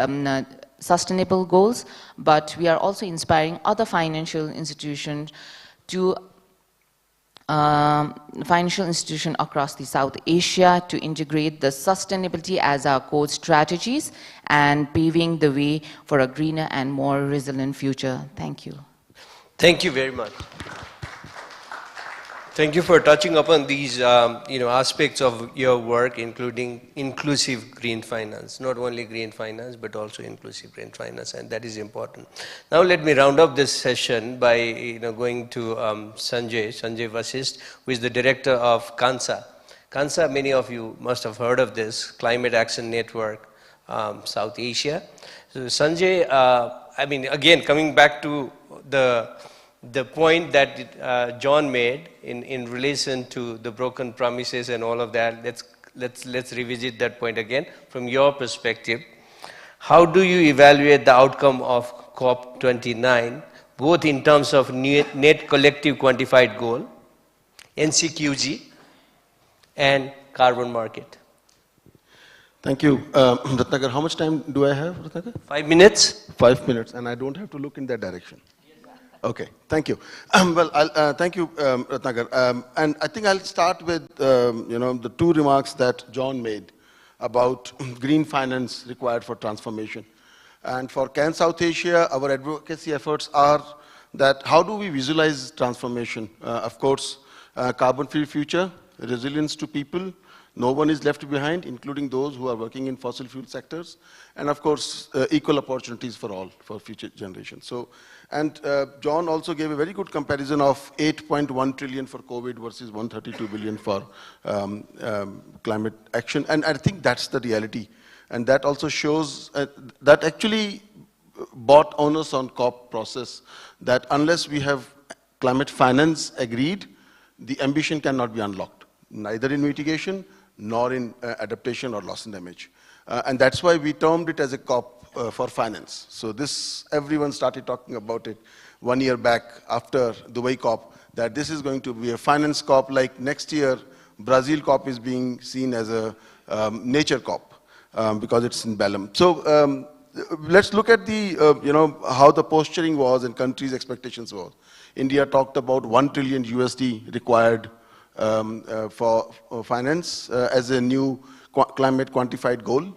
[SPEAKER 7] sustainable goals, but we are also inspiring other financial institutions across the South Asia to integrate the sustainability as our core strategies and paving the way for a greener and more resilient future. Thank you.
[SPEAKER 2] Thank you very much. Thank you for touching upon these aspects of your work, including inclusive green finance. Not only green finance, but also inclusive green finance, and that is important. Now let me round up this session by going to Sanjay Vasist, who is the director of KANSA. KANSA, many of you must have heard of this, Climate Action Network, South Asia. So Sanjay, again, coming back to the point that John made in relation to the broken promises and all of that, let's revisit that point again from your perspective. How do you evaluate the outcome of COP29, both in terms of net collective quantified goal, NCQG, and carbon market?
[SPEAKER 8] Thank you. Ratnakar, how much time do I have, Ratnakar?
[SPEAKER 2] 5 minutes.
[SPEAKER 8] 5 minutes, and I don't have to look in that direction. Okay, thank you. Thank you, Ratnakar. And I think I'll start with the two remarks that John made about green finance required for transformation. And for CAN South Asia, our advocacy efforts are that how do we visualize transformation? Of course, carbon-free future, resilience to people, no one is left behind, including those who are working in fossil fuel sectors, and of course, equal opportunities for all, for future generations. So, and John also gave a very good comparison of 8.1 trillion for COVID versus 132 billion for climate action, and I think that's the reality. And that also shows that actually brought onus on COP process, that unless we have climate finance agreed, the ambition cannot be unlocked, neither in mitigation, nor in adaptation or loss and damage. And that's why we termed it as a COP for finance. So this, everyone started talking about it 1 year back after Dubai COP, that this is going to be a finance COP, like next year, Brazil COP is being seen as a nature COP because it's in Belém. So let's look at the, how the posturing was and countries' expectations were. India talked about $1 trillion USD required for finance as a new climate quantified goal,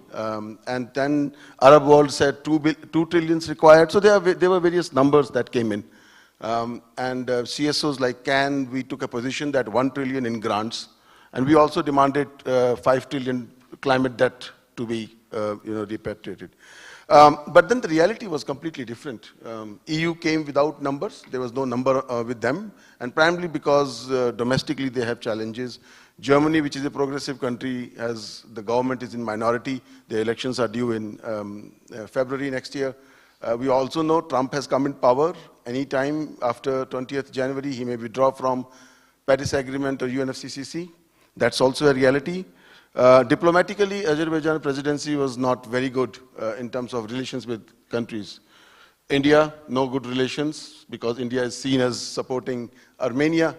[SPEAKER 8] and then Arab world said 2 trillions required. So there were various numbers that came in, and CSOs like CAN, we took a position that 1 trillion in grants, and we also demanded 5 trillion climate debt to be repatriated. But then the reality was completely different. EU came without numbers. There was no number with them, and primarily because domestically they have challenges. Germany, which is a progressive country, the government is in minority. The elections are due in February next year. We also know Trump has come in power. Anytime after 20th January, he may withdraw from Paris Agreement or UNFCCC. That's also a reality. Diplomatically, Azerbaijan presidency was not very good in terms of relations with countries. India, no good relations, because India is seen as supporting Armenia.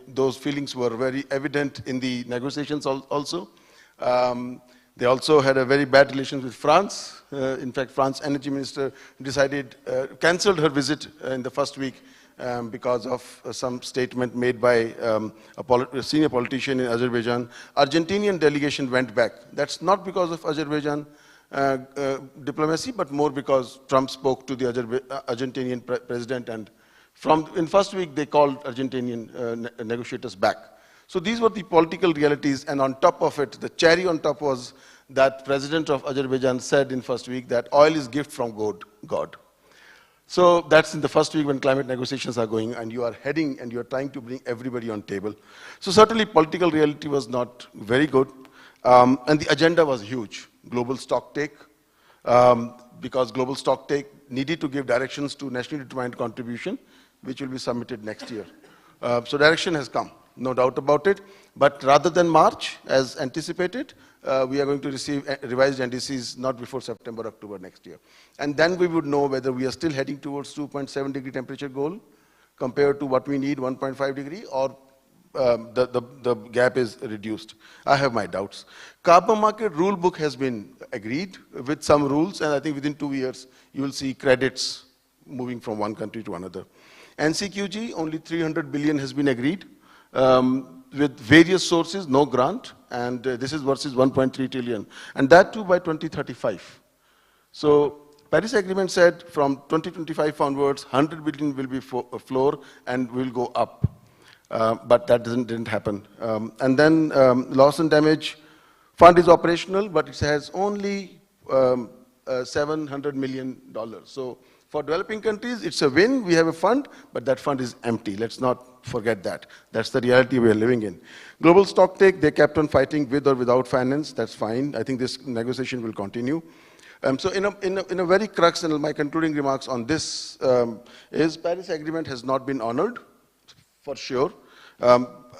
[SPEAKER 8] Those feelings were very evident in the negotiations also. They also had a very bad relations with France. In fact, France energy minister cancelled her visit in the first week because of some statement made by a senior politician in Azerbaijan. Argentinian delegation went back. That's not because of Azerbaijan diplomacy, but more because Trump spoke to the Argentinian president, and in first week they called Argentinian negotiators back. So these were the political realities, and on top of it, the cherry on top was that president of Azerbaijan said in first week that oil is gift from God. So that's in the first week when climate negotiations are going, and you are heading and you are trying to bring everybody on table. So certainly political reality was not very good, and the agenda was huge. Global stock take, because global stock take needed to give directions to nationally determined contribution, which will be submitted next year. So direction has come, no doubt about it. But rather than March, as anticipated, we are going to receive revised NDCs not before September, October next year. And then we would know whether we are still heading towards 2.7 degree temperature goal compared to what we need, 1.5 degree, or the gap is reduced. I have my doubts. Carbon market rule book has been agreed with some rules, and I think within 2 years, you will see credits moving from one country to another. NCQG, only 300 billion has been agreed with various sources, no grant, and this is versus 1.3 trillion, and that too by 2035. So Paris Agreement said from 2025 onwards, 100 billion will be floor and will go up, but that didn't happen. And then loss and damage fund is operational, but it has only $700 million. So for developing countries, it's a win. We have a fund, but that fund is empty. Let's not forget that. That's the reality we are living in. Global stock take, they kept on fighting with or without finance. That's fine. I think this negotiation will continue. So in a very crux, and my concluding remarks on this is Paris Agreement has not been honored, for sure.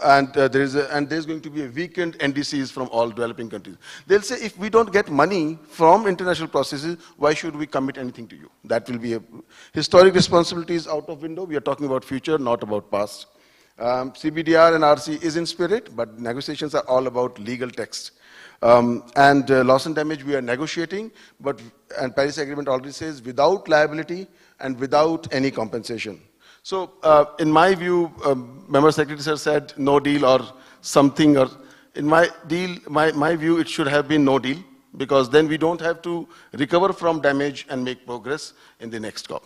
[SPEAKER 8] And there's going to be a weakened NDCs from all developing countries. They'll say, if we don't get money from international processes, why should we commit anything to you? That will be a historic responsibility is out of window. We are talking about future, not about past. CBDR and RC is in spirit, but negotiations are all about legal text. And loss and damage we are negotiating, and Paris Agreement already says without liability and without any compensation. So in my view, Member Secretary Sir said no deal or something, or in my view, it should have been no deal, because then we don't have to recover from damage and make progress in the next COP.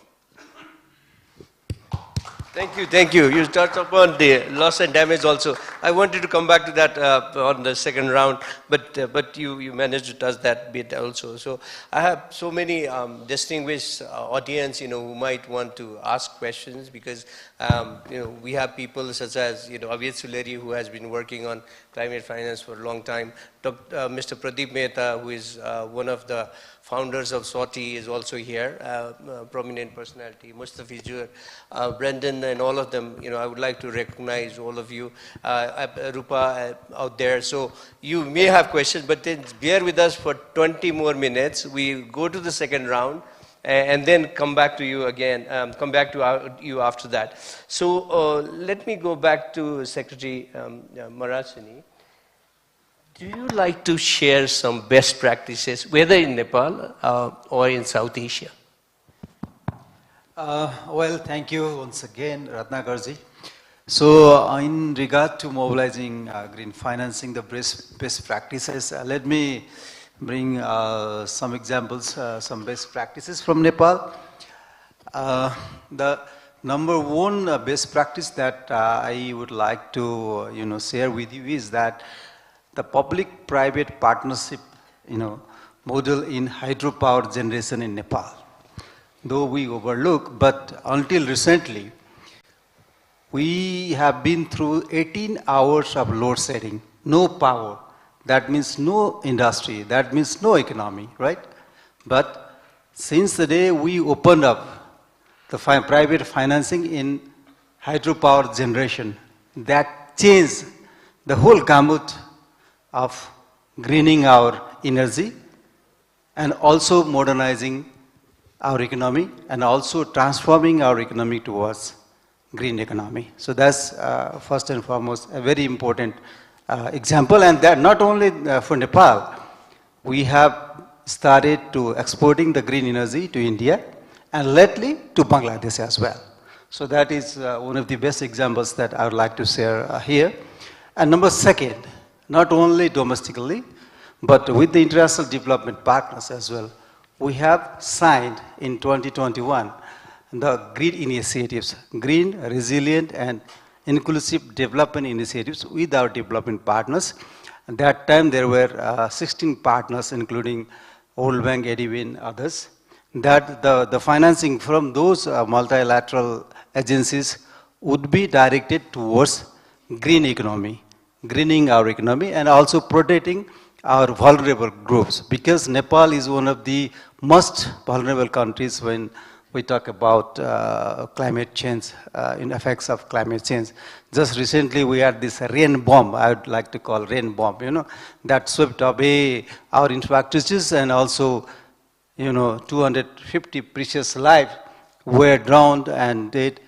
[SPEAKER 2] Thank you. You touched upon the loss and damage also. I wanted to come back to that on the second round, but you managed to touch that bit also. So I have so many distinguished audience, who might want to ask questions, because we have people such as Aved Suleri, who has been working on climate finance for a long time. Mr. Pradeep Mehta, who is one of the founders of SOTI, is also here, prominent personality. Mustafizur, Brendan, and all of them. I would like to recognize all of you. Rupa out there. So you may have questions, but then bear with us for 20 more minutes. We go to the second round, and then come back to you again, come back to you after that. So let me go back to Secretary Marasini. Do you like to share some best practices, whether in Nepal or in South Asia?
[SPEAKER 4] Well, thank you once again, Ratnakarji. So in regard to mobilizing green financing, the best practices, let me bring some examples, some best practices from Nepal. The number one best practice that I would like to share with you is that the public-private partnership, model in hydropower generation in Nepal. Though we overlook, but until recently, we have been through 18 hours of load shedding, no power. That means no industry, that means no economy, right? But since the day we opened up the private financing in hydropower generation, that changed the whole gamut of greening our energy and also modernizing our economy and also transforming our economy towards green economy. So that's first and foremost a very important example, and that not only for Nepal, we have started to exporting the green energy to India and lately to Bangladesh as well. So that is one of the best examples that I would like to share here. And number second, not only domestically, but with the international development partners as well, we have signed in 2021 the green initiatives, green, resilient, and inclusive development initiatives with our development partners. At that time, there were 16 partners, including World Bank, ADB, and others. That the financing from those multilateral agencies would be directed towards green economy, greening our economy, and also protecting our vulnerable groups, because Nepal is one of the most vulnerable countries when we talk about climate change, in effects of climate change. Just recently we had this rain bomb, I would like to call rain bomb, that swept away our infrastructures, and also, 250 precious lives were drowned and dead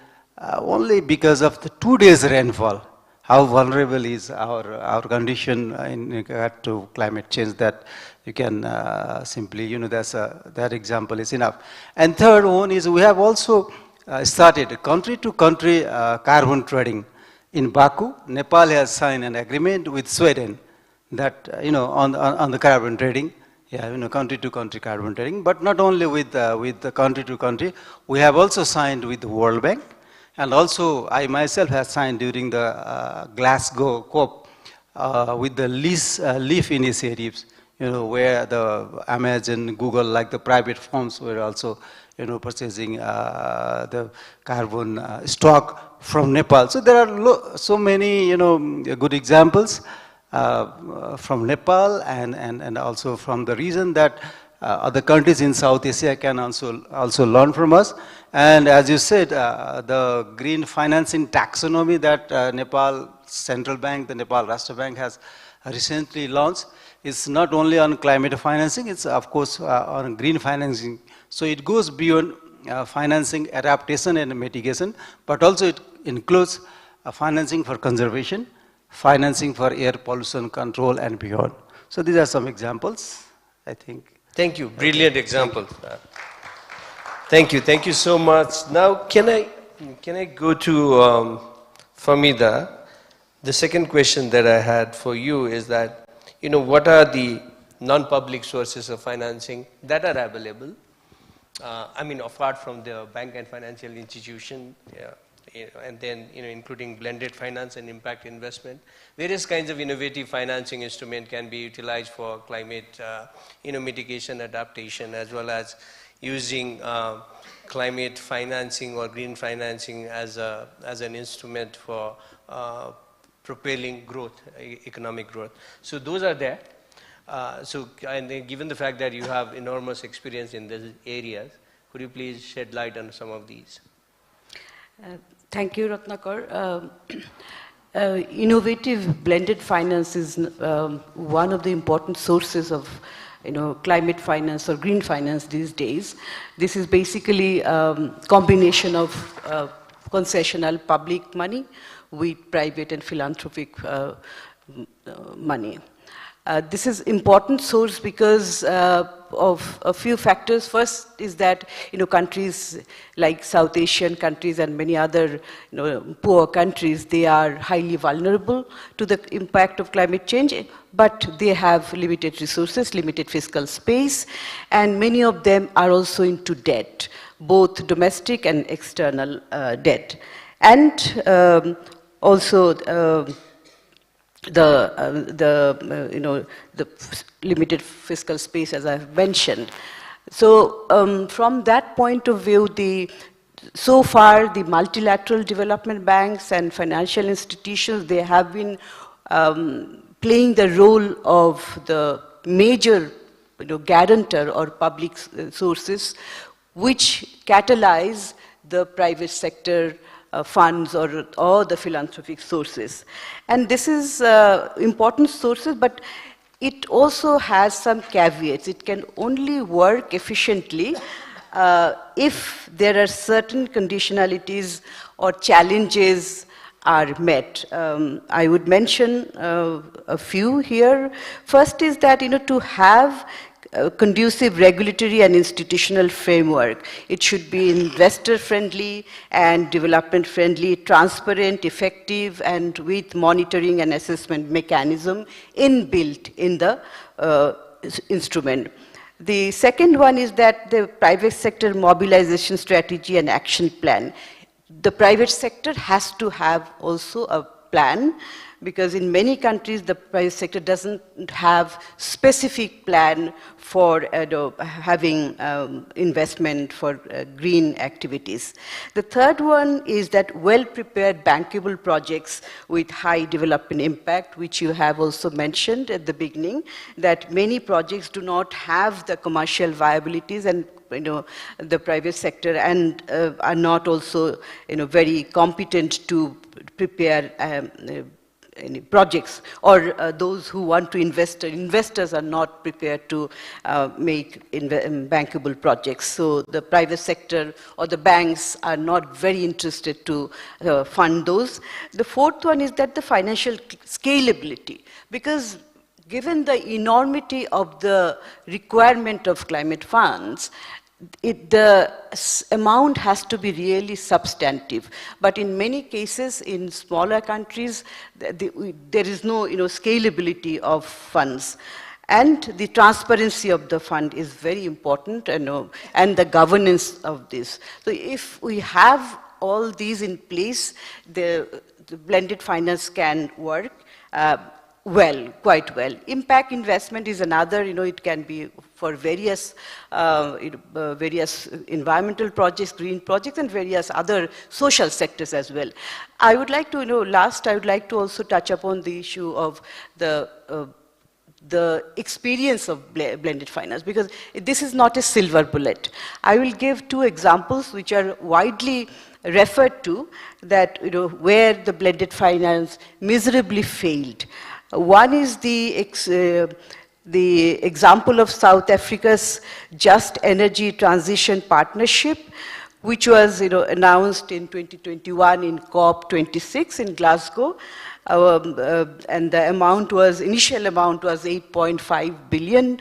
[SPEAKER 4] only because of the 2 days rainfall. How vulnerable is our condition in regard to climate change, that you can simply, that example is enough. And third one is we have also started country-to-country carbon trading. In Baku, Nepal has signed an agreement with Sweden that, on the carbon trading, country-to-country carbon trading. But not only with the country-to-country, we have also signed with the World Bank. And also, I myself have signed during the Glasgow COP with the LEAF initiatives, where the Amazon, Google, like the private firms were also, purchasing the carbon stock from Nepal. So there are so many, good examples from Nepal and also from the region that other countries in South Asia can also learn from us. And as you said, the green financing taxonomy that Nepal Central Bank, the Nepal Rashtra Bank has recently launched is not only on climate financing, it's of course on green financing. So it goes beyond financing adaptation and mitigation, but also it includes financing for conservation, financing for air pollution control and beyond. So these are some examples, I think.
[SPEAKER 2] Thank you, brilliant example. Thank you so much. Now, can I go to Famida? The second question that I had for you is that, what are the non-public sources of financing that are available? Apart from the bank and financial institution, and then, including blended finance and impact investment. Various kinds of innovative financing instrument can be utilized for climate, mitigation, adaptation, as well as using climate financing or green financing as an instrument for propelling growth, economic growth. So those are there. And given the fact that you have enormous experience in these areas, could you please shed light on some of these?
[SPEAKER 5] Thank you, Ratnakar. Innovative blended finance is one of the important sources of climate finance or green finance these days. This is basically combination of concessional public money with private and philanthropic money. This is important source because of a few factors. First is that countries like South Asian countries and many other poor countries, they are highly vulnerable to the impact of climate change, but they have limited resources, limited fiscal space, and many of them are also into debt, both domestic and external debt. And also the limited fiscal space, as I've mentioned. So from that point of view, so far the multilateral development banks and financial institutions, they have been playing the role of the major guarantor or public sources, which catalyze the private sector funds or the philanthropic sources. And this is important sources, but it also has some caveats. It can only work efficiently if there are certain conditionalities or challenges are met. I would mention a few here. First is that, to have conducive regulatory and institutional framework. It should be investor-friendly and development-friendly, transparent, effective, and with monitoring and assessment mechanism inbuilt in the instrument. The second one is that the private sector mobilization strategy and action plan. The private sector has to have also a plan, because in many countries the private sector doesn't have specific plan for having investment for green activities. The third one is that well-prepared bankable projects with high development impact, which you have also mentioned at the beginning, that many projects do not have the commercial viabilities, and the private sector and are not also very competent to prepare any projects, or those who want to invest, investors are not prepared to make bankable projects. So the private sector or the banks are not very interested to fund those. The fourth one is that the financial scalability, because given the enormity of the requirement of climate funds, the amount has to be really substantive. But in many cases, in smaller countries, there is no scalability of funds. And the transparency of the fund is very important, and the governance of this. So if we have all these in place, the blended finance can work well, quite well. Impact investment is another, it can be for various environmental projects, green projects, and various other social sectors as well. I would like to, last, I would like to also touch upon the issue of the experience of blended finance, because this is not a silver bullet. I will give two examples which are widely referred to, that where the blended finance miserably failed. One is the example of South Africa's Just Energy Transition Partnership, which was announced in 2021 in COP26 in Glasgow. And the amount was, initial amount was $8.5 billion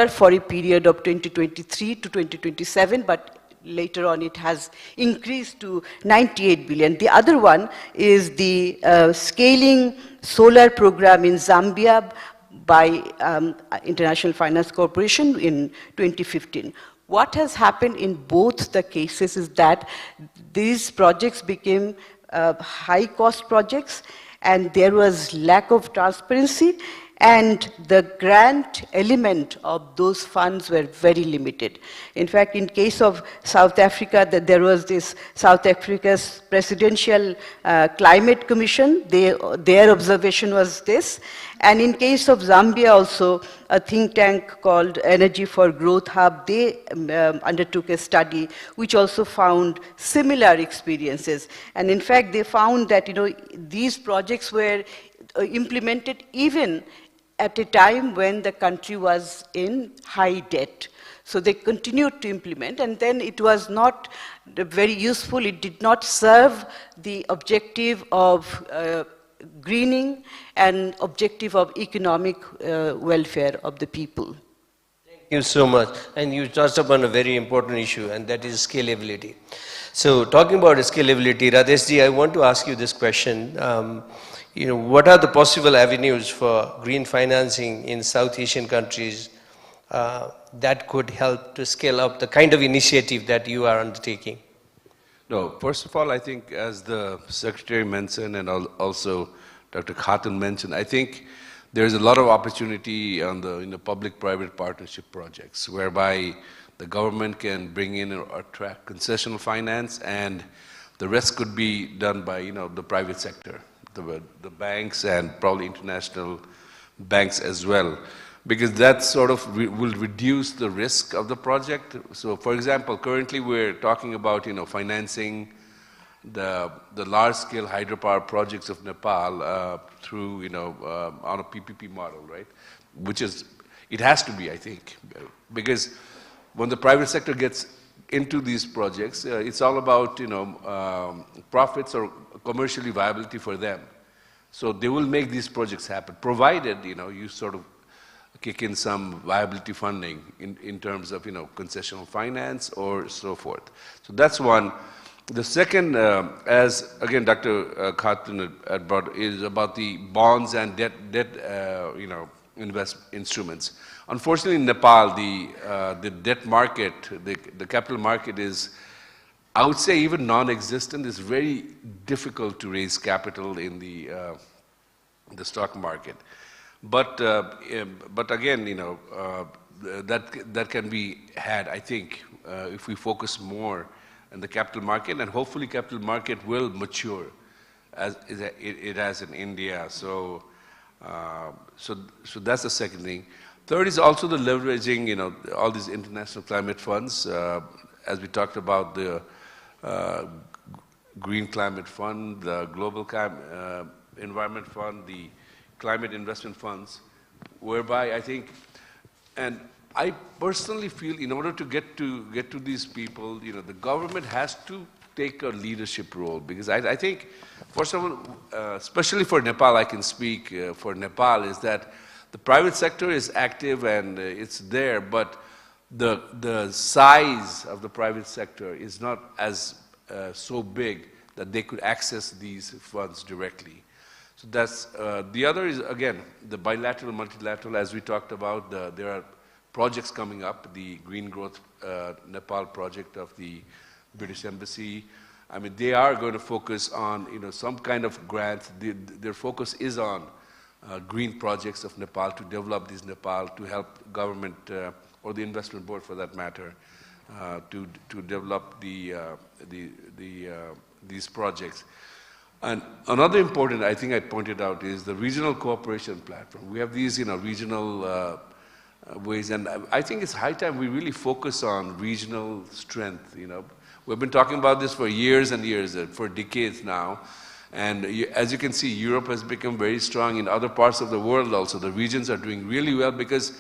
[SPEAKER 5] for a period of 2023 to 2027, but later on it has increased to 98 billion. The other one is the scaling solar program in Zambia by International Finance Corporation in 2015. What has happened in both the cases is that these projects became high-cost projects, and there was lack of transparency, and the grant element of those funds were very limited. In fact, in case of South Africa, there was this South Africa's Presidential Climate Commission. Their observation was this. And in case of Zambia also, a think tank called Energy for Growth Hub, they undertook a study which also found similar experiences. And in fact, they found that these projects were implemented even at a time when the country was in high debt. So they continued to implement, and then it was not very useful. It did not serve the objective of greening and objective of economic welfare of the people.
[SPEAKER 2] Thank you so much. And you touched upon a very important issue, and that is scalability. So talking about scalability, Radeshji, I want to ask you this question. What are the possible avenues for green financing in South Asian countries that could help to scale up the kind of initiative that you are undertaking?
[SPEAKER 6] No, first of all, I think as the Secretary mentioned and also Dr. Khatun mentioned, I think there's a lot of opportunity on the public-private partnership projects, whereby the government can bring in or attract concessional finance, and the rest could be done by the private sector, the banks, and probably international banks as well, because that sort of will reduce the risk of the project. So, for example, currently we're talking about financing the large-scale hydropower projects of Nepal through on a PPP model, right? Which is, it has to be, I think, because when the private sector gets into these projects, it's all about profits or commercially viability for them. So they will make these projects happen, provided you sort of kick in some viability funding in terms of concessional finance or so forth. So that's one. The second, as again Dr. Khatun had brought, is about the bonds and debt invest instruments. Unfortunately, in Nepal, the debt market, the capital market is, I would say, even non-existent. It's very difficult to raise capital in the stock market. But again, that can be had, I think, if we focus more on the capital market, and hopefully capital market will mature as it has in India. So that's the second thing. Third is also the leveraging, all these international climate funds, as we talked about the Green Climate Fund, the Global Environment Fund, the Climate Investment Funds, whereby I think, and I personally feel, in order to get to these people, the government has to take a leadership role, because I think, for someone, especially for Nepal, I can speak for Nepal, is that the private sector is active and it's there, but the size of the private sector is not as so big that they could access these funds directly. So that's the other is, again, the bilateral, multilateral, as we talked about. There are projects coming up, the Green Growth Nepal project of the British Embassy. I mean, they are going to focus on some kind of grants. Their focus is on green projects of Nepal, to develop these Nepal, to help government or the investment board, for that matter, to develop these projects. And another important, I think I pointed out, is the regional cooperation platform. We have these regional ways, and I think it's high time we really focus on regional strength. We've been talking about this for years and years, for decades now. And as you can see, Europe has become very strong. In other parts of the world also, the regions are doing really well because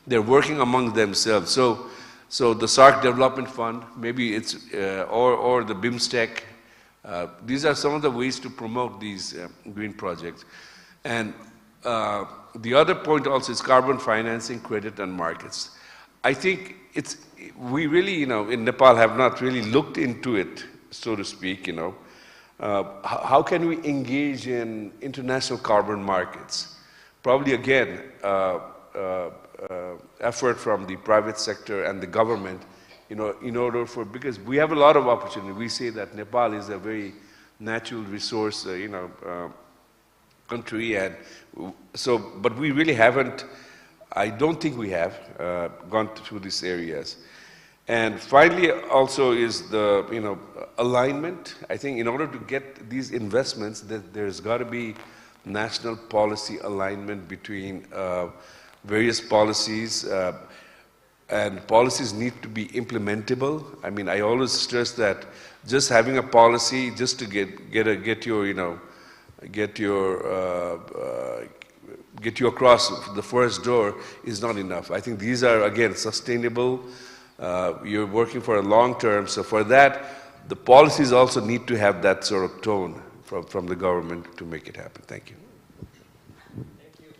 [SPEAKER 6] they're working among themselves. So the SAARC Development Fund, maybe it's, or the BIMSTEC, these are some of the ways to promote these green projects. And the other point also is carbon financing, credit, and markets. I think we really, in Nepal have not really looked into it, so to speak, How can we engage in international carbon markets? Probably, again, effort from the private sector and the government, in order for, because we have a lot of opportunity. We say that Nepal is a very natural resource, country, and so, but we really haven't, I don't think we have gone through these areas. And finally, also is the alignment. I think in order to get these investments, there's got to be national policy alignment between various policies, and policies need to be implementable. I mean, I always stress that just having a policy just to get you across the first door is not enough. I think these are, again, sustainable. You're working for a long term, so for that, the policies also need to have that sort of tone from the government to make it happen. Thank you.
[SPEAKER 2] Thank you.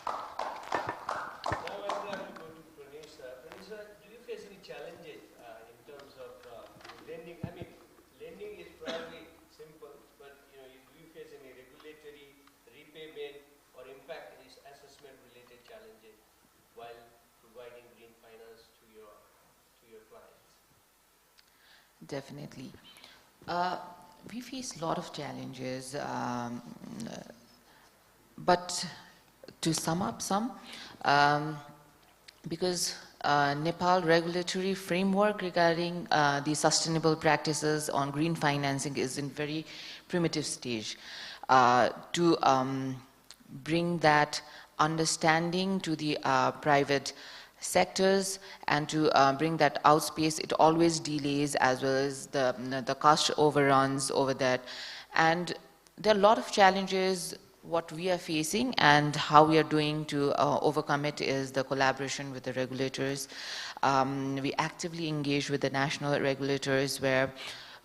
[SPEAKER 2] Now I'm going to go to Pranesh. Pranesh, do you face any challenges in terms of lending? I mean, lending is probably simple, but do you face any regulatory, repayment, or impact assessment related challenges while providing green finance to your clients?
[SPEAKER 7] Definitely. We face a lot of challenges, but to sum up some, because Nepal regulatory framework regarding the sustainable practices on green financing is in very primitive stage. To bring that understanding to the private sectors and to bring that outspace, it always delays, as well as the cost overruns over that. And there are a lot of challenges what we are facing, and how we are doing to overcome it is the collaboration with the regulators. We actively engage with the national regulators, where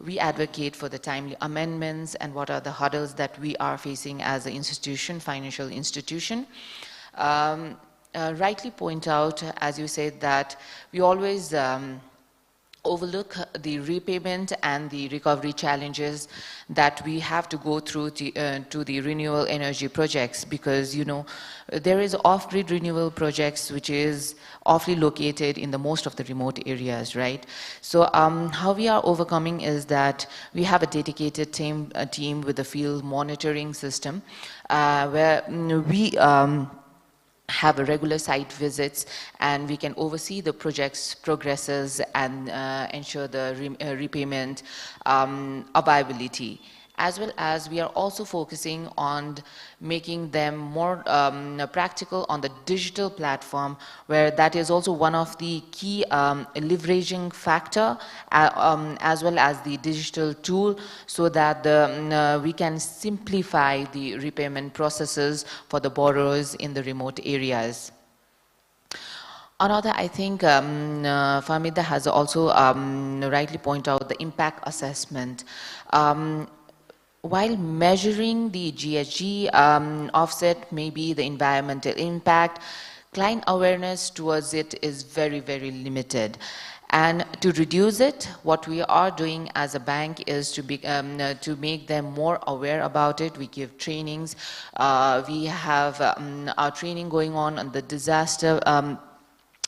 [SPEAKER 7] we advocate for the timely amendments and what are the hurdles that we are facing as an institution, financial institution. Rightly point out, as you said, that we always overlook the repayment and the recovery challenges that we have to go through to the renewable energy projects, because there is off-grid renewable projects which is awfully located in the most of the remote areas, right? So how we are overcoming is that we have a dedicated team with a field monitoring system, where we have a regular site visits, and we can oversee the project's progresses and ensure the repayment viability. As well as we are also focusing on making them more practical on the digital platform, where that is also one of the key leveraging factor, as well as the digital tool, so that we can simplify the repayment processes for the borrowers in the remote areas. Another, I think, Fahmida has also rightly pointed out the impact assessment. While measuring the GHG offset, maybe the environmental impact, client awareness towards it is very, very limited. And to reduce it, what we are doing as a bank is to make them more aware about it. We give trainings. We have our training going on the disaster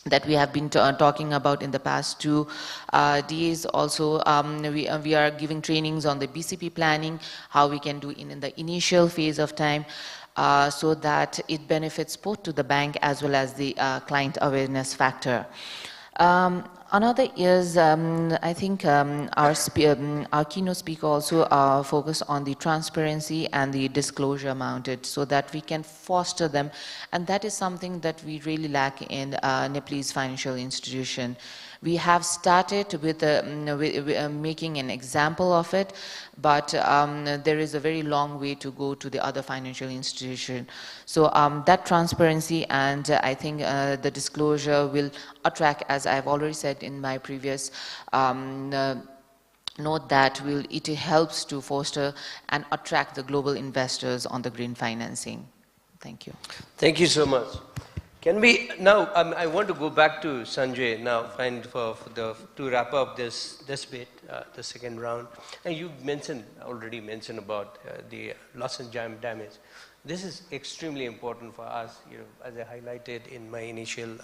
[SPEAKER 7] that we have been talking about in the past 2 days. Also, we are giving trainings on the BCP planning, how we can do in the initial phase of time, so that it benefits both to the bank as well as the client awareness factor. Another is, I think our keynote speaker also focused on the transparency and the disclosure mounted, so that we can foster them. And that is something that we really lack in Nepalese financial institution. We have started with making an example of it, but there is a very long way to go to the other financial institution. So that transparency and I think the disclosure will attract, as I've already said in my previous note, that it helps to foster and attract the global investors on the green financing. Thank you.
[SPEAKER 2] Thank you so much. Can we now? I want to go back to Sanjay now, to wrap up this bit, the second round. And you already mentioned about the loss and damage. This is extremely important for us, as I highlighted in my initial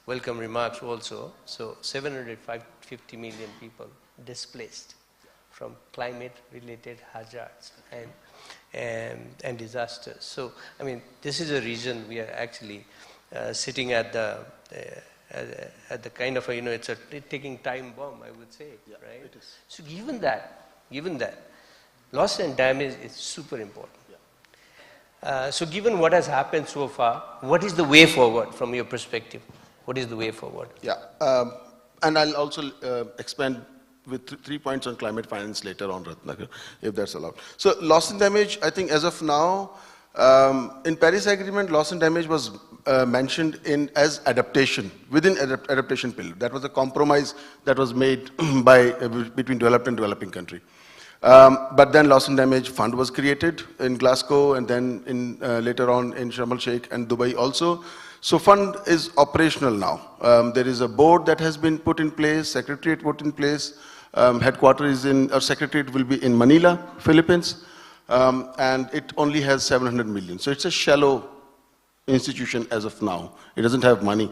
[SPEAKER 2] welcome remarks also. So 750 million people displaced from climate-related hazards and disasters. So, I mean, this is a region we are actually sitting at the kind of it's a ticking time bomb, I would say, yeah, right? It is. So given that, loss and damage is super important. Yeah. So given what has happened so far, what is the way forward from your perspective? What is the way forward? Yeah,
[SPEAKER 8] and I'll also expand with 3 points on climate finance later on, Ratnagar, if that's allowed. So loss and damage, I think as of now, in Paris Agreement, loss and damage was mentioned as adaptation, within adaptation pillar. That was a compromise that was made between developed and developing country. But then loss and damage fund was created in Glasgow, and then later on in Sharm el-Sheikh and Dubai also. So fund is operational now. There is a board that has been put in place, secretariat put in place, headquarters secretariat will be in Manila, Philippines, and it only has 700 million. So it's a shallow institution as of now. It doesn't have money.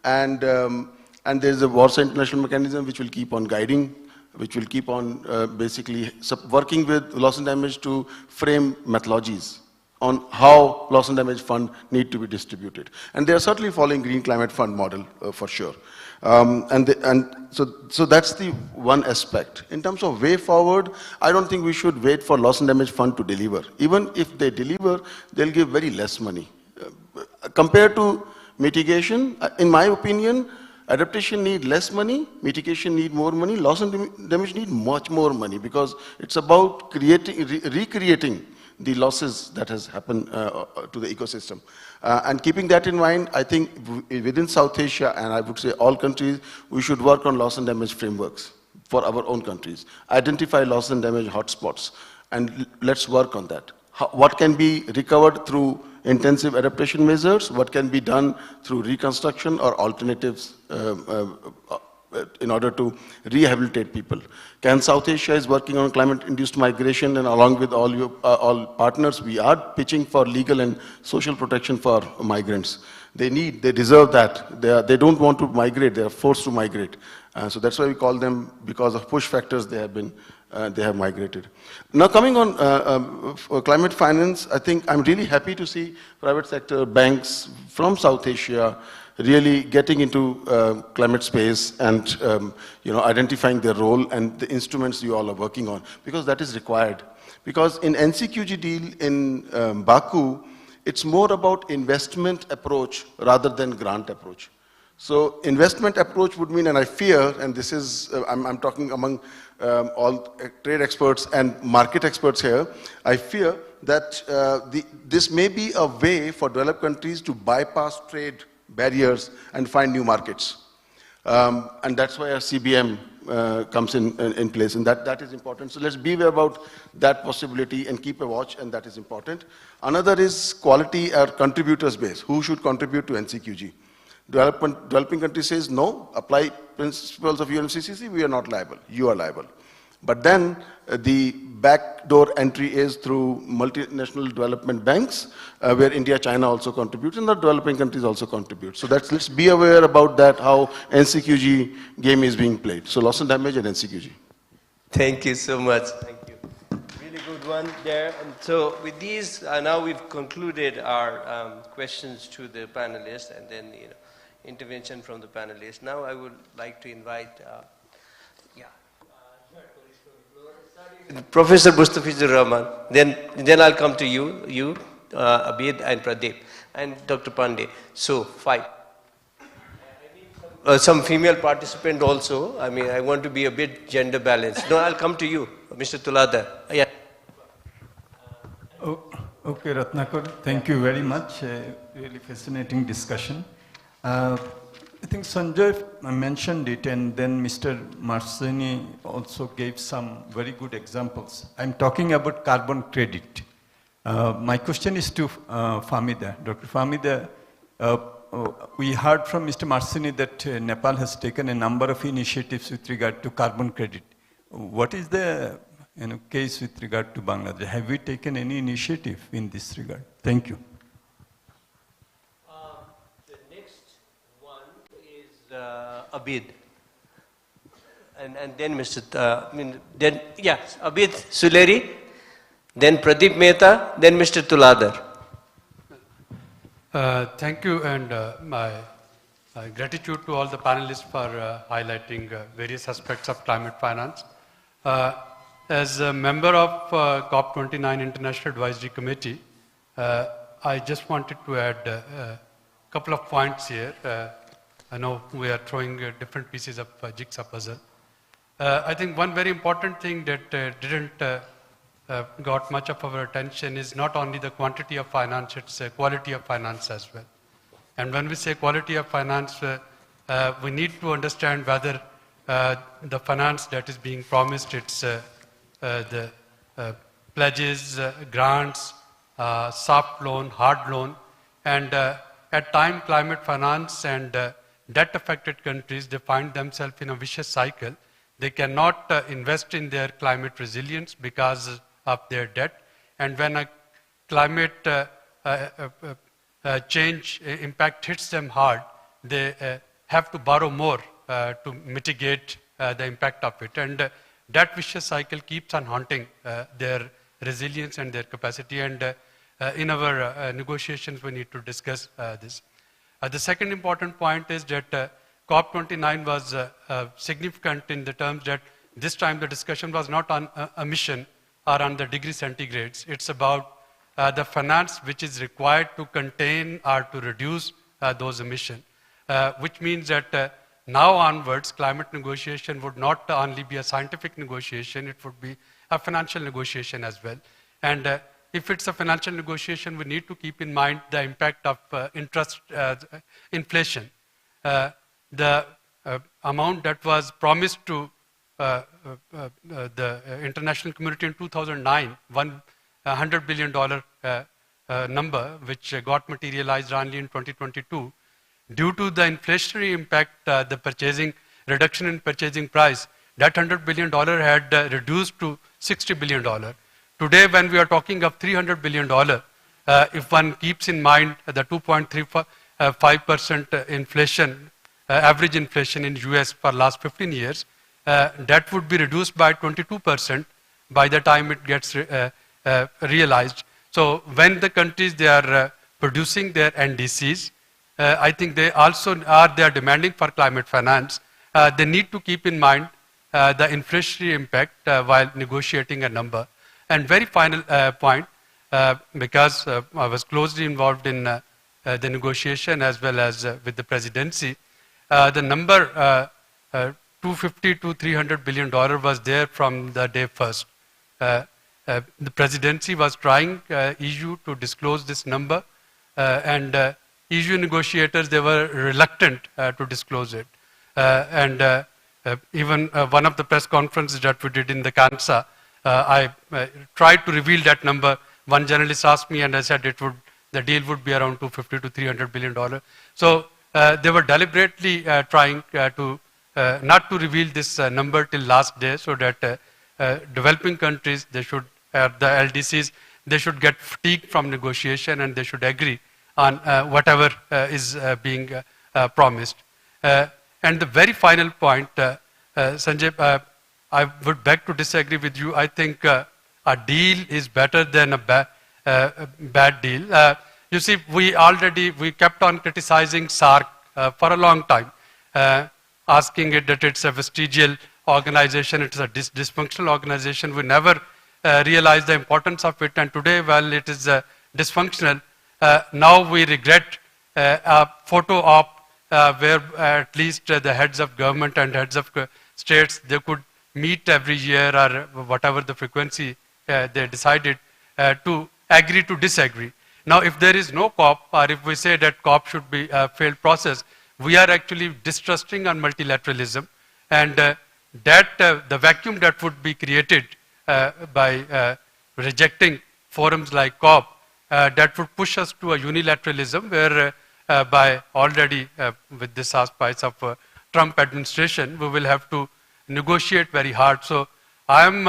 [SPEAKER 8] And there's a Warsaw International Mechanism which will keep on guiding, which will keep on basically working with loss and damage to frame methodologies, on how loss and damage fund need to be distributed. And they are certainly following Green Climate Fund model for sure. So that's the one aspect. In terms of way forward, I don't think we should wait for loss and damage fund to deliver. Even if they deliver, they'll give very less money. Compared to mitigation, in my opinion, adaptation need less money, mitigation need more money, loss and damage need much more money, because it's about recreating the losses that has happened to the ecosystem. And keeping that in mind, I think within South Asia, and I would say all countries, we should work on loss and damage frameworks for our own countries. Identify loss and damage hotspots, and let's work on that. What can be recovered through intensive adaptation measures, what can be done through reconstruction or alternatives in order to rehabilitate people. South Asia is working on climate-induced migration, and along with all partners, we are pitching for legal and social protection for migrants. They deserve that. They don't want to migrate, they are forced to migrate. So that's why we call them, because of push factors, they have migrated. Now coming on climate finance, I think I'm really happy to see private sector banks from South Asia really getting into climate space and identifying their role and the instruments you all are working on, because that is required. Because in NCQG deal in Baku, it's more about investment approach rather than grant approach. So investment approach would mean, and I fear, and this is, I'm talking among all trade experts and market experts here, I fear that this may be a way for developed countries to bypass trade barriers and find new markets. And that's why our CBM comes in place, and that is important. So let's be aware about that possibility and keep a watch, and that is important. Another is quality or contributors base. Who should contribute to NCQG? Developing country says, no, apply principles of UNFCCC, we are not liable, you are liable. But then the backdoor entry is through multinational development banks, where India, China also contributes, and the developing countries also contribute. So let's be aware about that, how NCQG game is being played. So loss and damage and NCQG.
[SPEAKER 2] Thank you so much. Thank you. Really good one there. And so with these, now we've concluded our questions to the panelists, and then intervention from the panelists. Now I would like to invite Professor Mustafizur Rahman. Then I'll come to you, Abid and Pradeep, and Dr. Pandey. So 5. I need some female participant also. I mean, I want to be a bit gender balanced. No, I'll come to you, Mr. Tuladar. Yeah.
[SPEAKER 9] Okay, Ratnakar, thank you very much. Really fascinating discussion. I think Sanjay mentioned it, and then Mr. Marcini also gave some very good examples. I'm talking about carbon credit. My question is to Famida. Dr. Famida, we heard from Mr. Marcini that Nepal has taken a number of initiatives with regard to carbon credit. What is the case with regard to Bangladesh? Have we taken any initiative in this regard? Thank you.
[SPEAKER 2] Abid, and then Mr. Abid Suleri, then Pradeep Mehta, then Mr. Tuladar.
[SPEAKER 10] Thank you, and my gratitude to all the panelists for highlighting various aspects of climate finance. As a member of COP29 International Advisory Committee, I just wanted to add a couple of points here. I know we are throwing different pieces of jigsaw puzzle. I think one very important thing that didn't got much of our attention is not only the quantity of finance, it's quality of finance as well. And when we say quality of finance, we need to understand whether the finance that is being promised, it's the pledges, grants, soft loan, hard loan, and at time climate finance and debt-affected countries, they find themselves in a vicious cycle. They cannot invest in their climate resilience because of their debt. And when a climate change impact hits them hard, they have to borrow more to mitigate the impact of it. And that vicious cycle keeps on haunting their resilience and their capacity. And in our negotiations, we need to discuss this. The second important point is that COP29 was significant in the terms that this time the discussion was not on emission or on the degree centigrades. It's about the finance which is required to contain or to reduce those emissions, which means that now onwards, climate negotiation would not only be a scientific negotiation, it would be a financial negotiation as well. And if it's a financial negotiation, we need to keep in mind the impact of inflation. The amount that was promised to the international community in 2009, $100 billion number, which got materialized only in 2022, due to the inflationary impact, the reduction in purchasing price, that $100 billion had reduced to $60 billion. Today, when we are talking of $300 billion, if one keeps in mind the 2.35% inflation, average inflation in US for last 15 years, that would be reduced by 22% by the time it gets realized. So when the countries, they are producing their NDCs, I think they also they are demanding for climate finance. They need to keep in mind the inflationary impact while negotiating a number. And very final point, because I was closely involved in the negotiation as well as with the presidency, the number 250 to $300 billion was there from the day first. The presidency was trying EU to disclose this number, and EU negotiators, they were reluctant to disclose it. Even one of the press conferences that we did in the Kansa, I tried to reveal that number. One journalist asked me, and I said the deal would be around 250 to $300 billion. So they were deliberately trying to not to reveal this number till last day, so that developing countries, they should, the LDCs, they should get fatigued from negotiation and they should agree on whatever is being promised. And the very final point, Sanjay, I would beg to disagree with you. I think a deal is better than a bad deal. You see, we kept on criticizing SARC for a long time, asking it that it's a vestigial organization, it's a dysfunctional organization. We never realized the importance of it, and today, while it is dysfunctional, now we regret a photo op where at least the heads of government and heads of states, they could meet every year or whatever the frequency they decided to agree to disagree. Now, if there is no COP, or if we say that COP should be a failed process, we are actually distrusting on multilateralism, and the vacuum that would be created by rejecting forums like COP, that would push us to a unilateralism where by already with this aspects of Trump administration, we will have to negotiate very hard. So I am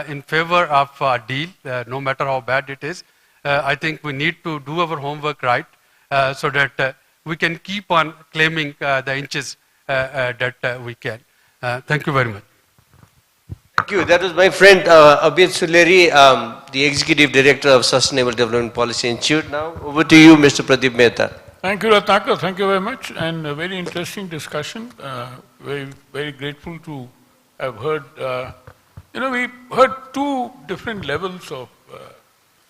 [SPEAKER 10] in favor of a deal, no matter how bad it is. I think we need to do our homework right so that we can keep on claiming the inches that we can. Thank you very much.
[SPEAKER 2] Thank you. That was my friend Abid Suleri, the Executive Director of Sustainable Development Policy Institute. Now over to you, Mr. Pradeep Mehta.
[SPEAKER 11] Thank you, Ratnakar. Thank you very much, and a very interesting discussion. Very grateful to have heard. We heard two different levels of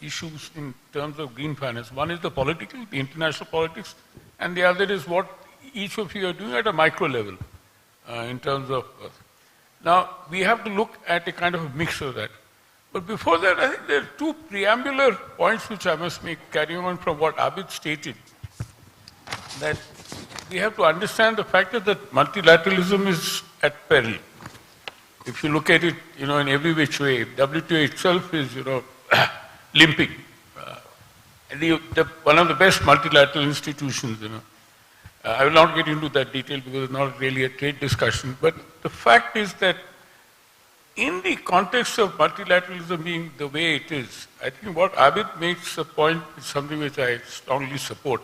[SPEAKER 11] issues in terms of green finance. One is the political, the international politics, and the other is what each of you are doing at a micro level in terms of. Now, we have to look at a kind of a mix of that. But before that, I think there are two preambular points which I must make, carrying on from what Abid stated. That we have to understand the fact that multilateralism is at peril. If you look at it, in every which way, WTO itself is, limping. One of the best multilateral institutions, I will not get into that detail because it's not really a trade discussion, but the fact is that in the context of multilateralism being the way it is, I think what Abid makes a point is something which I strongly support,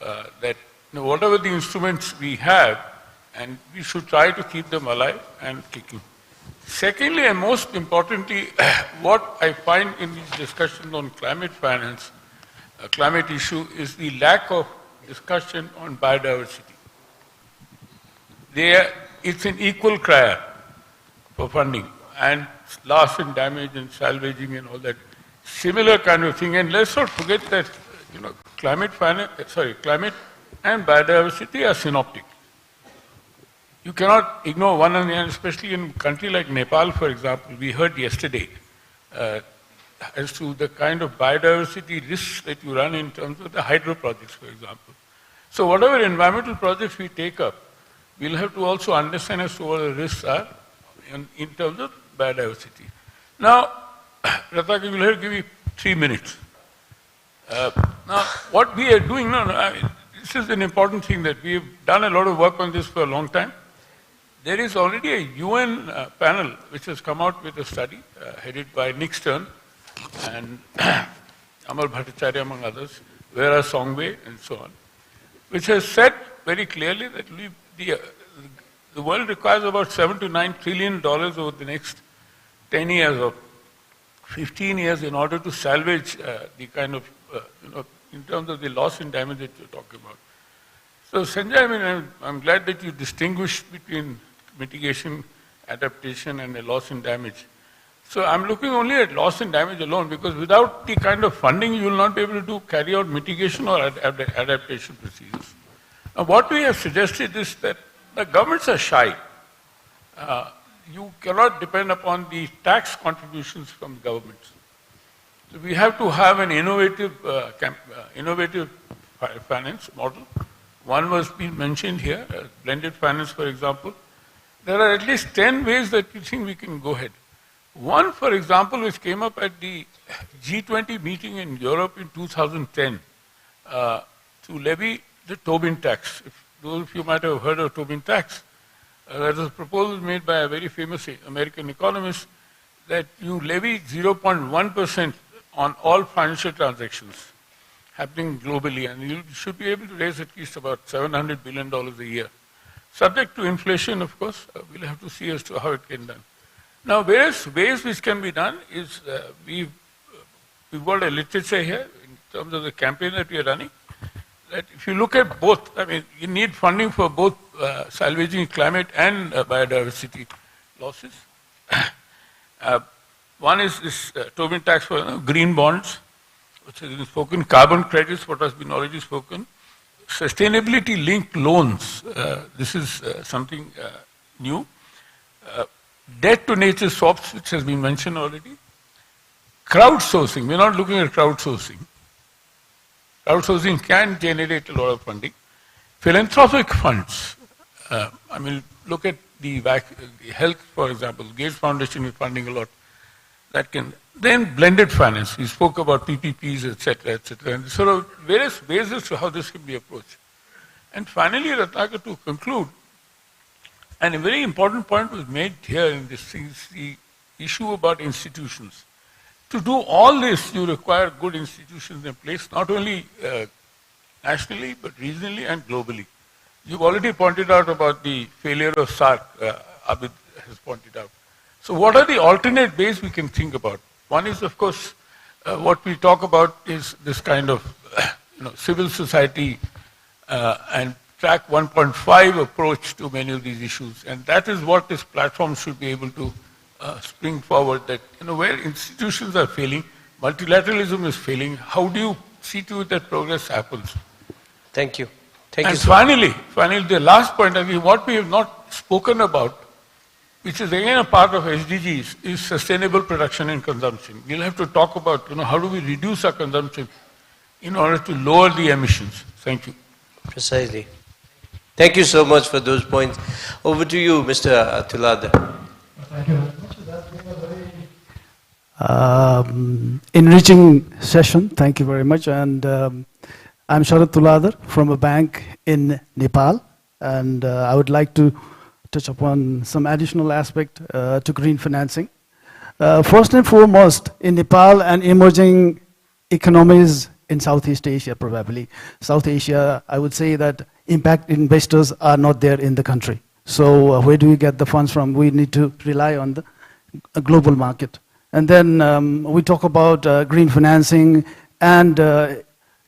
[SPEAKER 11] that whatever the instruments we have, and we should try to keep them alive and kicking. Secondly, and most importantly, what I find in these discussions on climate finance climate issue is the lack of discussion on biodiversity. It's an equal cry for funding and loss and damage and salvaging and all that similar kind of thing. And let's not forget that climate and biodiversity are synoptic. You cannot ignore one and the other, especially in a country like Nepal, for example. We heard yesterday as to the kind of biodiversity risks that you run in terms of the hydro projects, for example. So whatever environmental projects we take up, we'll have to also understand as to what the risks are in terms of biodiversity. Now, Ratnakar, we'll give you 3 minutes. Now, what we are doing now, this is an important thing that we've done a lot of work on this for a long time. There is already a UN panel which has come out with a study headed by Nick Stern and Amal Bhattacharya, among others, Vera Songwe, and so on, which has said very clearly that the world requires about $7 to $9 trillion over the next 10 years or 15 years in order to salvage the kind of, in terms of the loss and damage that you're talking about. So, Sanjay, I'm glad that you distinguished between mitigation, adaptation, and the loss and damage. So, I'm looking only at loss and damage alone because without the kind of funding, you will not be able to carry out mitigation or adaptation procedures. Now, what we have suggested is that the governments are shy. You cannot depend upon the tax contributions from governments. So we have to have an innovative finance model. One was being mentioned here, blended finance, for example. There are at least 10 ways that we think we can go ahead. One, for example, which came up at the G20 meeting in Europe in 2010, to levy the Tobin tax. Those of you might have heard of Tobin tax. There was a proposal made by a very famous American economist that you levy 0.1% on all financial transactions happening globally, and you should be able to raise at least about $700 billion a year. Subject to inflation, of course, we'll have to see as to how it can be done. Now, various ways which can be done is we've got a literature here in terms of the campaign that we are running. That if you look at both, you need funding for both salvaging climate and biodiversity losses. One is this Tobin tax for green bonds, which has been spoken, carbon credits, what has been already spoken, sustainability-linked loans, this is something new, debt-to-nature swaps, which has been mentioned already, crowdsourcing, we're not looking at crowdsourcing. Crowdsourcing can generate a lot of funding. Philanthropic funds, look at the health, for example, Gates Foundation is funding a lot. That can, then blended finance, we spoke about PPPs, etc., and sort of various ways as to how this can be approached. And finally, Ratnakar, to conclude, and a very important point was made here in this thing, is the issue about institutions. To do all this, you require good institutions in place, not only nationally, but regionally and globally. You've already pointed out about the failure of SARC, Abid has pointed out. So what are the alternate ways we can think about? One is, of course, what we talk about is this kind of civil society and track 1.5 approach to many of these issues. And that is what this platform should be able to spring forward, that where institutions are failing, multilateralism is failing, how do you see to it that progress happens?
[SPEAKER 2] Thank you.
[SPEAKER 11] And finally, the last point, what we have not spoken about, which is again a part of SDGs, is sustainable production and consumption. We'll have to talk about how do we reduce our consumption in order to lower the emissions. Thank you.
[SPEAKER 2] Precisely. Thank you so much for those points. Over to you, Mr. Tuladhar.
[SPEAKER 12] Thank you very much. That's been a very enriching session. Thank you very much. And I'm Sharat Tuladhar from a bank in Nepal, and I would like to touch upon some additional aspect to green financing. First and foremost, in Nepal and emerging economies in Southeast Asia, probably. South Asia, I would say that impact investors are not there in the country. So where do we get the funds from? We need to rely on the global market. And then we talk about green financing and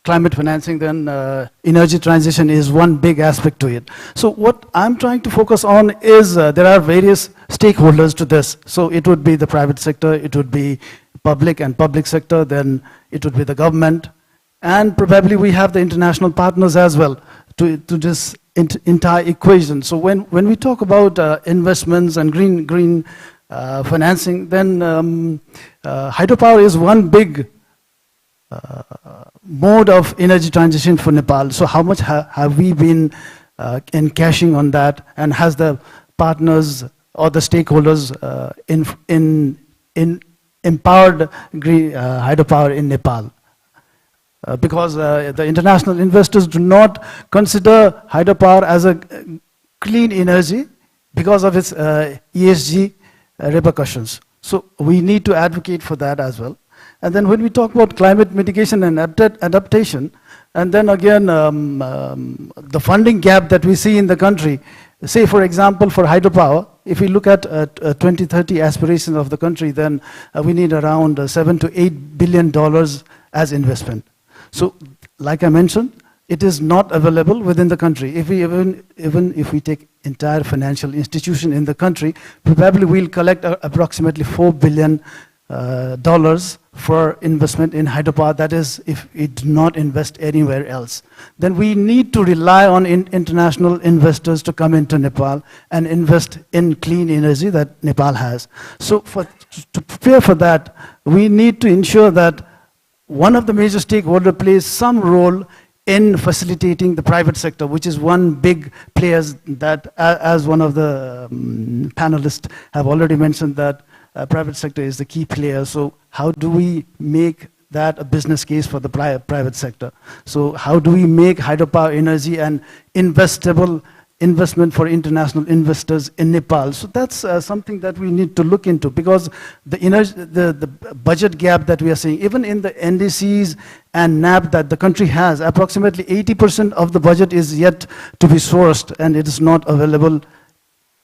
[SPEAKER 12] climate financing, then energy transition is one big aspect to it. So what I'm trying to focus on is there are various stakeholders to this. So it would be the private sector, it would be public and public sector, then it would be the government, and probably we have the international partners as well to this entire equation. So when we talk about investments and green financing, then hydropower is one big mode of energy transition for Nepal. So how much have we been encashing on that, and has the partners or the stakeholders empowered green hydropower in Nepal? Because the international investors do not consider hydropower as a clean energy because of its ESG repercussions. So we need to advocate for that as well. And then when we talk about climate mitigation and adaptation, and then again the funding gap that we see in the country, say for example for hydropower, if we look at 2030 aspirations of the country, then we need around $7 to $8 billion as investment. So like I mentioned, it is not available within the country. If we even if we take entire financial institution in the country, probably we'll collect approximately $4 billion for investment in hydropower. That is, if we do not invest anywhere else. Then we need to rely on international investors to come into Nepal and invest in clean energy that Nepal has. So to prepare for that, we need to ensure that one of the major stakeholders plays some role in facilitating the private sector, which is one big player that, as one of the panelists have already mentioned, that private sector is the key player. So how do we make that a business case for the private sector? So how do we make hydropower energy an investment for international investors in Nepal? So that's something that we need to look into, because the budget gap that we are seeing, even in the NDCs and NAP that the country has, approximately 80% of the budget is yet to be sourced, and it is not available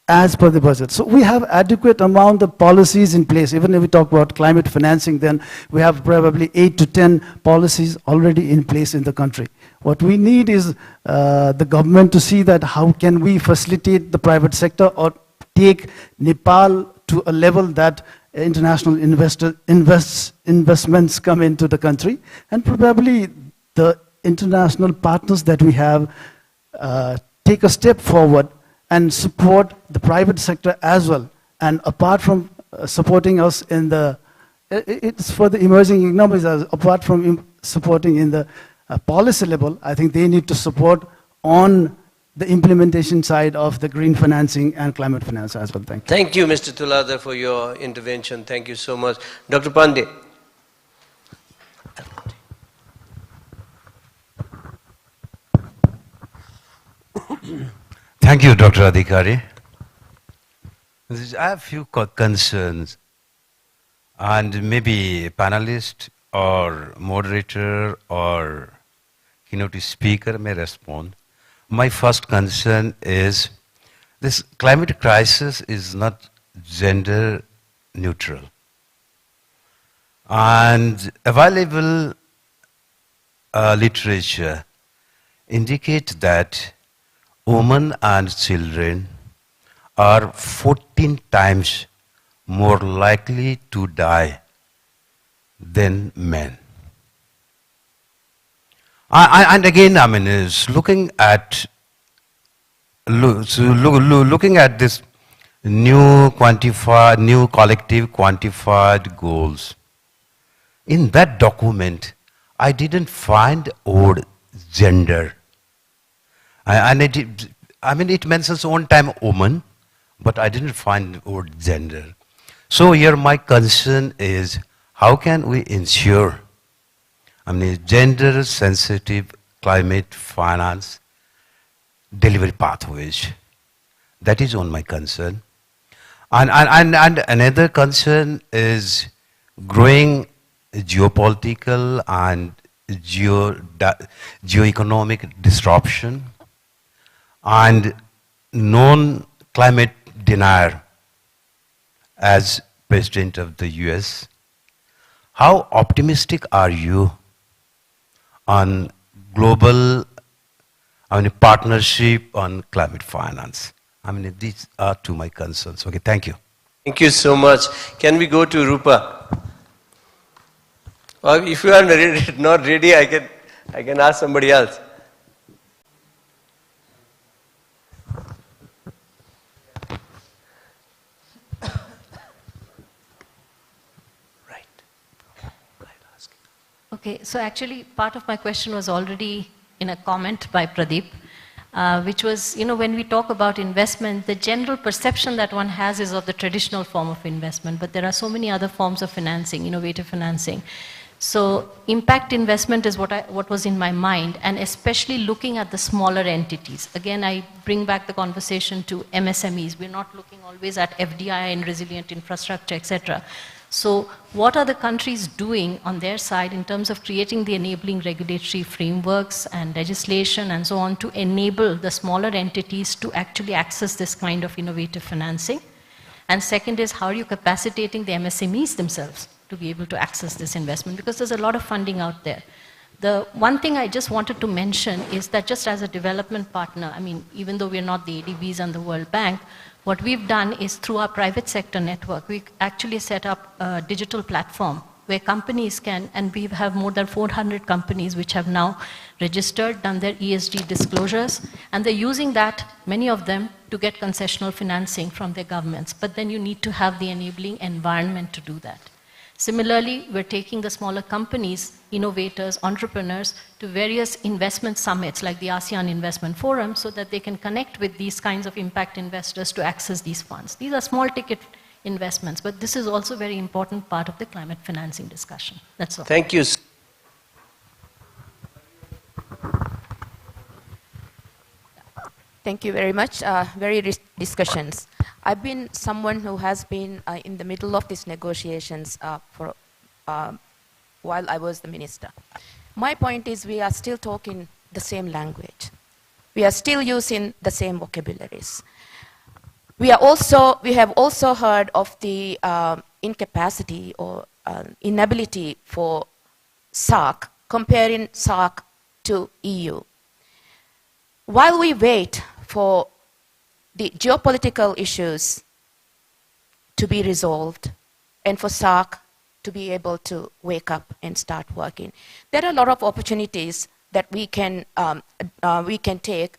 [SPEAKER 12] as per the budget. So we have adequate amount of policies in place. Even if we talk about climate financing, then we have probably 8 to 10 policies already in place in the country. What we need is the government to see that how can we facilitate the private sector or take Nepal to a level that international investments come into the country, and probably the international partners that we have take a step forward and support the private sector as well. And apart from supporting us in the, it's for the emerging economies, apart from supporting in the policy level, I think they need to support on the implementation side of the green financing and climate finance as well. Thank you.
[SPEAKER 2] Thank you, Mr. Tuladar, for your intervention. Thank you so much. Dr. Pandey.
[SPEAKER 13] Thank you, Dr. Adhikari. I have few concerns, and maybe a panelist or moderator or keynote speaker may respond. My first concern is this climate crisis is not gender neutral, and available literature indicates that women and children are 14 times more likely to die than men. And again, I mean, is looking at this new collective quantified goals. In that document, I didn't find word gender. And it mentions one time woman, but I didn't find the word gender. So here my concern is, how can we ensure, gender sensitive climate finance delivery pathways? That is one my concern. And another concern is growing geopolitical and geoeconomic disruption, and non-climate denier as President of the US. How optimistic are you on global, partnership on climate finance. These are two my concerns. Okay, thank you.
[SPEAKER 2] Thank you so much. Can we go to Rupa? Or if you are not ready, I can ask somebody else.
[SPEAKER 14] Okay, so actually part of my question was already in a comment by Pradeep, which was, when we talk about investment, the general perception that one has is of the traditional form of investment, but there are so many other forms of financing, innovative financing. So impact investment is what was in my mind, and especially looking at the smaller entities. Again, I bring back the conversation to MSMEs. We're not looking always at FDI and resilient infrastructure, etc. So what are the countries doing on their side in terms of creating the enabling regulatory frameworks and legislation and so on to enable the smaller entities to actually access this kind of innovative financing? And second is, how are you capacitating the MSMEs themselves to be able to access this investment? Because there's a lot of funding out there. The one thing I just wanted to mention is that just as a development partner, even though we're not the ADBs and the World Bank, what we've done is through our private sector network, we actually set up a digital platform where companies can, and we have more than 400 companies which have now registered, done their ESG disclosures, and they're using that, many of them, to get concessional financing from their governments. But then you need to have the enabling environment to do that. Similarly, we're taking the smaller companies, innovators, entrepreneurs, to various investment summits like the ASEAN Investment Forum so that they can connect with these kinds of impact investors to access these funds. These are small ticket investments, but this is also a very important part of the climate financing discussion. That's all.
[SPEAKER 2] Thank you.
[SPEAKER 15] Thank you very much. Very rich discussions. I've been someone who has been in the middle of these negotiations for while I was the minister. My point is we are still talking the same language. We are still using the same vocabularies. We have also heard of the incapacity or inability for SAARC, comparing SAARC to EU. While we wait for the geopolitical issues to be resolved and for SAARC to be able to wake up and start working, there are a lot of opportunities that we can take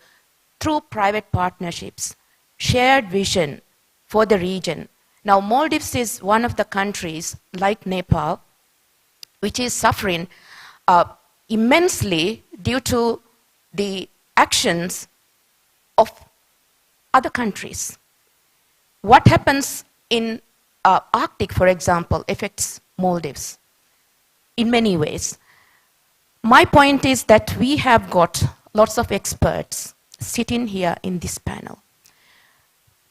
[SPEAKER 15] through private partnerships, shared vision for the region. Now, Maldives is one of the countries, like Nepal, which is suffering immensely due to the actions of other countries. What happens in Arctic, for example, affects Maldives in many ways. My point is that we have got lots of experts sitting here in this panel.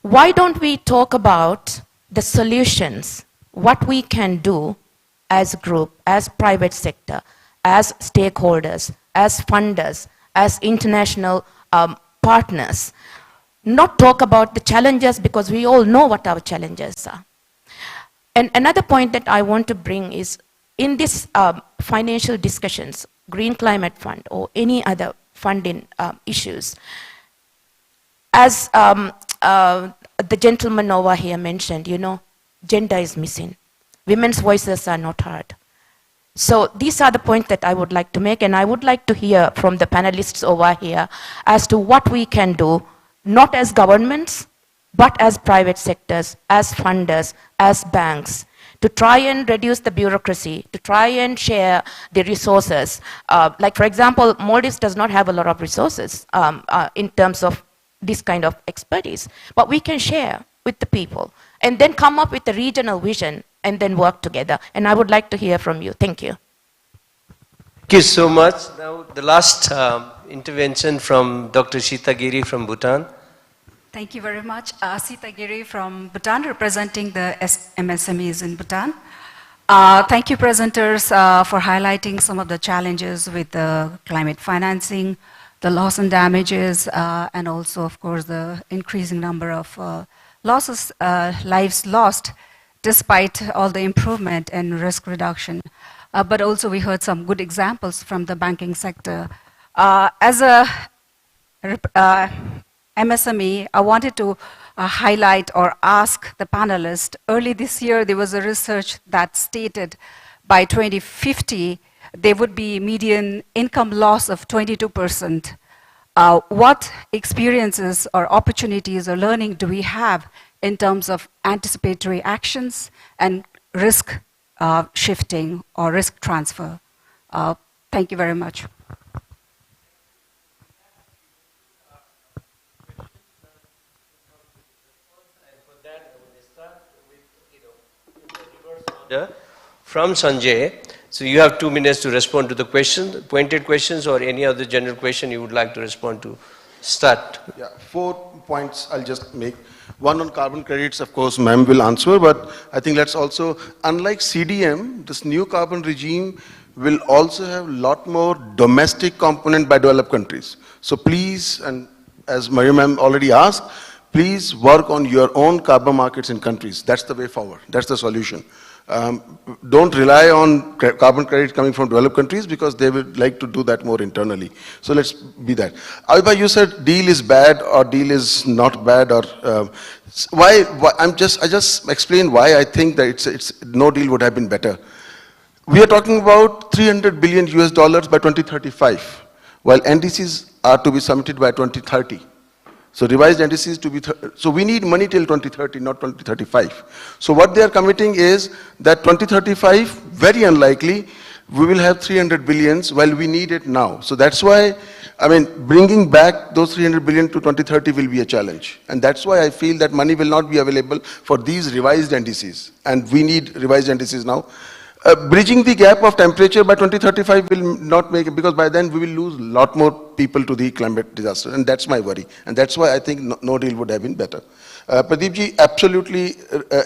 [SPEAKER 15] Why don't we talk about the solutions, what we can do as a group, as private sector, as stakeholders, as funders, as international partners, not talk about the challenges because we all know what our challenges are. And another point that I want to bring is in this financial discussions, Green Climate Fund or any other funding issues, as the gentleman over here mentioned, gender is missing. Women's voices are not heard. So these are the points that I would like to make, and I would like to hear from the panelists over here as to what we can do, not as governments, but as private sectors, as funders, as banks, to try and reduce the bureaucracy, to try and share the resources. Like, for example, Maldives does not have a lot of resources in terms of this kind of expertise, but we can share with the people and then come up with a regional vision and then work together. And I would like to hear from you. Thank you.
[SPEAKER 2] Thank you so much. Now, the last intervention from Dr. Sita Giri from Bhutan.
[SPEAKER 16] Thank you very much. Sita Giri from Bhutan, representing the MSMEs in Bhutan. Thank you, presenters, for highlighting some of the challenges with the climate financing, the loss and damages, and also, of course, the increasing number of lives lost, despite all the improvement and risk reduction. but also we heard some good examples from the banking sector. As a MSME, I wanted to highlight or ask the panelists, early this year there was a research that stated by 2050 there would be median income loss of 22%. What experiences or opportunities or learning do we have in terms of anticipatory actions and risk shifting or risk transfer? Thank you very much.
[SPEAKER 2] From Sanjay. So you have 2 minutes to respond to the question, pointed questions or any other general question you would like to respond to. Start.
[SPEAKER 8] Yeah, 4 points I'll just make. One on carbon credits, of course, ma'am will answer, but I think let's also, unlike CDM, this new carbon regime will also have a lot more domestic component by developed countries. So please, and as Maria ma'am already asked, please work on your own carbon markets in countries. That's the way forward. That's the solution. Don't rely on carbon credits coming from developed countries because they would like to do that more internally. So let's be that. Alba, you said deal is bad or deal is not bad, or why I just explained why I think that it's no deal would have been better. We are talking about 300 billion US dollars by 2035, while NDCs are to be submitted by 2030. So revised NDCs to be, so we need money till 2030, not 2035. So what they are committing is that 2035, very unlikely, we will have 300 billions while we need it now. So that's why, I mean, bringing back those 300 billion to 2030 will be a challenge. And that's why I feel that money will not be available for these revised NDCs. And we need revised NDCs now. Bridging the gap of temperature by 2035 will not make it, because by then we will lose a lot more people to the climate disaster, and that's my worry. And that's why I think no deal would have been better. Pradeep ji, absolutely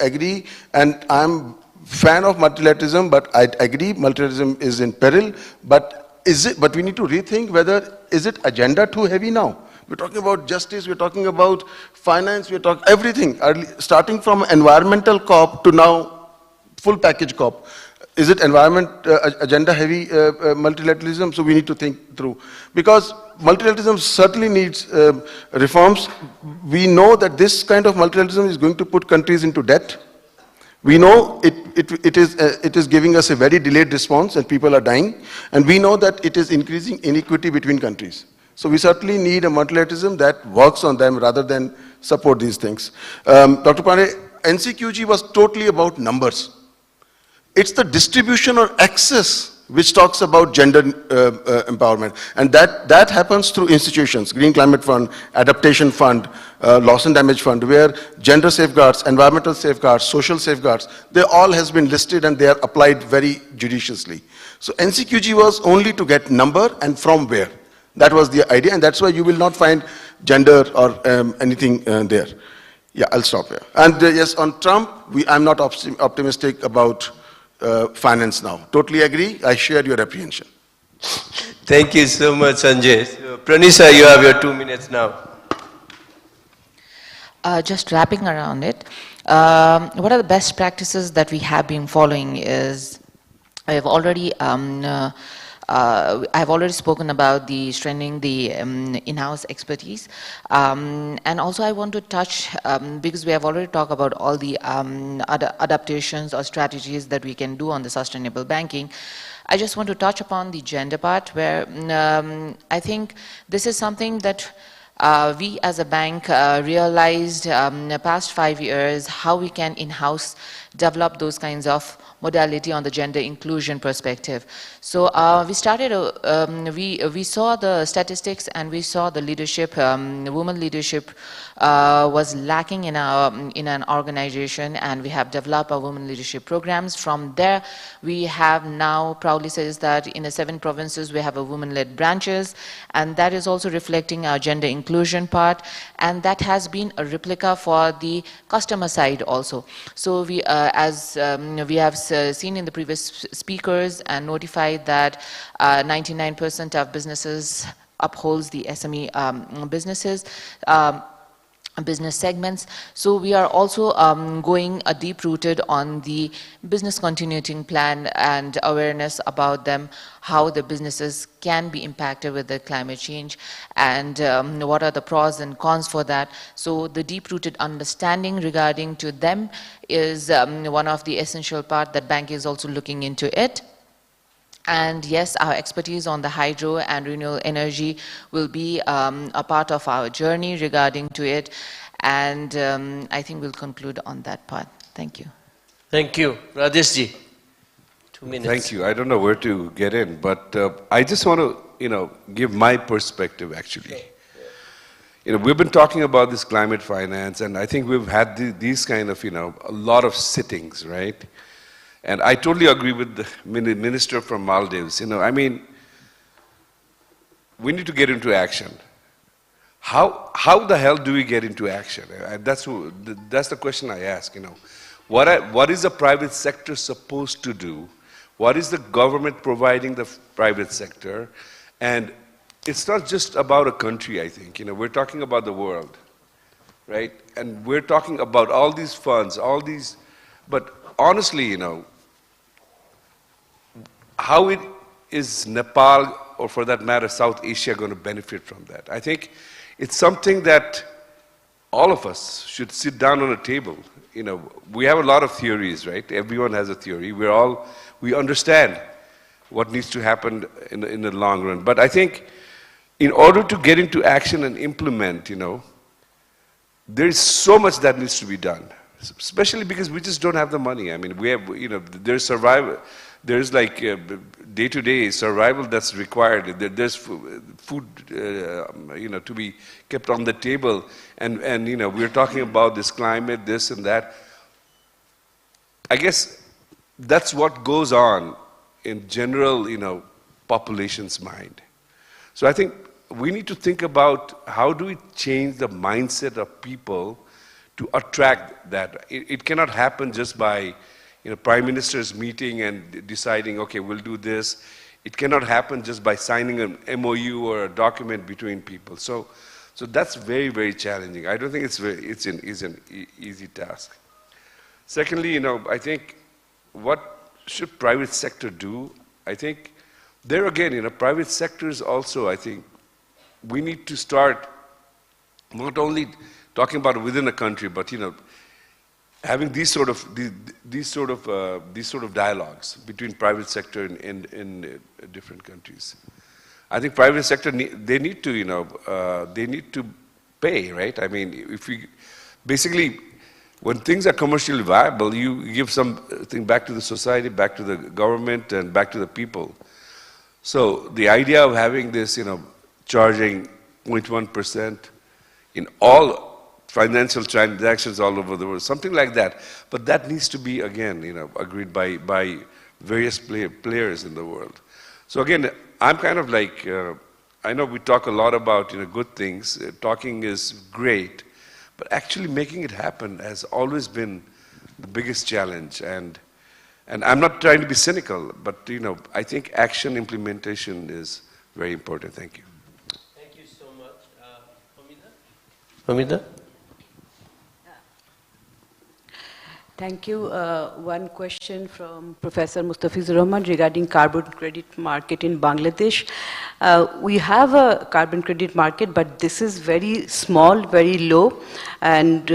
[SPEAKER 8] agree, and I'm fan of multilateralism, but I agree multilateralism is in peril, but but we need to rethink whether, is it agenda too heavy now? We're talking about justice, we're talking about finance, we're talking everything, starting from environmental COP to now full package COP. Is it environment agenda heavy multilateralism? So we need to think through. Because multilateralism certainly needs reforms. We know that this kind of multilateralism is going to put countries into debt. We know it is giving us a very delayed response and people are dying. And we know that it is increasing inequity between countries. So we certainly need a multilateralism that works on them rather than support these things. Dr. Pandey, NCQG was totally about numbers. It's the distribution or access which talks about gender empowerment. And that happens through institutions, Green Climate Fund, Adaptation Fund, Loss and Damage Fund, where gender safeguards, environmental safeguards, social safeguards, they all has been listed and they are applied very judiciously. So NCQG was only to get number and from where. That was the idea, and that's why you will not find gender or anything there. Yeah, I'll stop here. And yes, on Trump, I'm not optimistic about finance now. Totally agree. I share your apprehension.
[SPEAKER 2] Thank you so much, Sanjay. So, Pranisa, you have your 2 minutes now.
[SPEAKER 7] Just wrapping around it, what are the best practices that we have been following is, I've already spoken about the strengthening the in-house expertise, and also I want to touch, because we have already talked about all the adaptations or strategies that we can do on the sustainable banking. I just want to touch upon the gender part, where I think this is something that we as a bank realized in the past 5 years, how we can in-house develop those kinds of modality on the gender inclusion perspective. So we started, we saw the statistics and we saw the leadership, women leadership was lacking in an organization, and we have developed our women leadership programs. From there, we have now proudly says that in the 7 provinces we have a women-led branches, and that is also reflecting our gender inclusion part, and that has been a replica for the customer side also. So we, as we have seen in the previous speakers and notified that 99% of businesses upholds the SME businesses. business segments. So we are also going deep-rooted on the business continuity plan and awareness about them, how the businesses can be impacted with the climate change, and what are the pros and cons for that. So the deep-rooted understanding regarding to them is one of the essential part that bank is also looking into it. And yes, our expertise on the hydro and renewable energy will be a part of our journey regarding to it. And I think we'll conclude on that part. Thank you.
[SPEAKER 2] Thank you. Radeshji, 2 minutes.
[SPEAKER 6] Thank you. I don't know where to get in, but I just want to, give my perspective actually. We've been talking about this climate finance, and I think we've had these kind of, a lot of sittings, right? And I totally agree with the minister from Maldives. I mean, we need to get into action. How the hell do we get into action? That's the question I ask. What is the private sector supposed to do? What is the government providing the private sector? And it's not just about a country, I think. We're talking about the world, right? And we're talking about all these funds, but honestly, how is Nepal, or for that matter, South Asia, going to benefit from that? I think it's something that all of us should sit down on a table. We have a lot of theories, right? Everyone has a theory. We understand what needs to happen in the long run. But I think in order to get into action and implement, there is so much that needs to be done, especially because we just don't have the money. I mean, we have, there's survival. There's like day-to-day survival that's required. There's food, to be kept on the table. And we're talking about this climate, this and that. I guess that's what goes on in general, population's mind. So I think we need to think about how do we change the mindset of people to attract that. It cannot happen just by Prime Minister's meeting and deciding, okay, we'll do this. It cannot happen just by signing an MOU or a document between people. So that's very, very challenging. I don't think it's an easy task. Secondly, I think what should private sector do? I think there again, private sectors also, I think we need to start not only talking about within a country, but having these sort of dialogues between private sector in different countries. I think private sector they need to pay, right? I mean, basically when things are commercially viable, you give something back to the society, back to the government, and back to the people. So the idea of having this, charging 0.1% in all financial transactions all over the world, something like that. But that needs to be, again, agreed by various players in the world. So again, I'm kind of like, I know we talk a lot about good things. Talking is great, but actually making it happen has always been the biggest challenge. And I'm not trying to be cynical, but I think action implementation is very important. Thank you.
[SPEAKER 2] Thank you so much. Hamida?
[SPEAKER 5] Thank you. One question from Professor Mustafizur Rahman regarding carbon credit market in Bangladesh. We have a carbon credit market, but this is very small, very low, and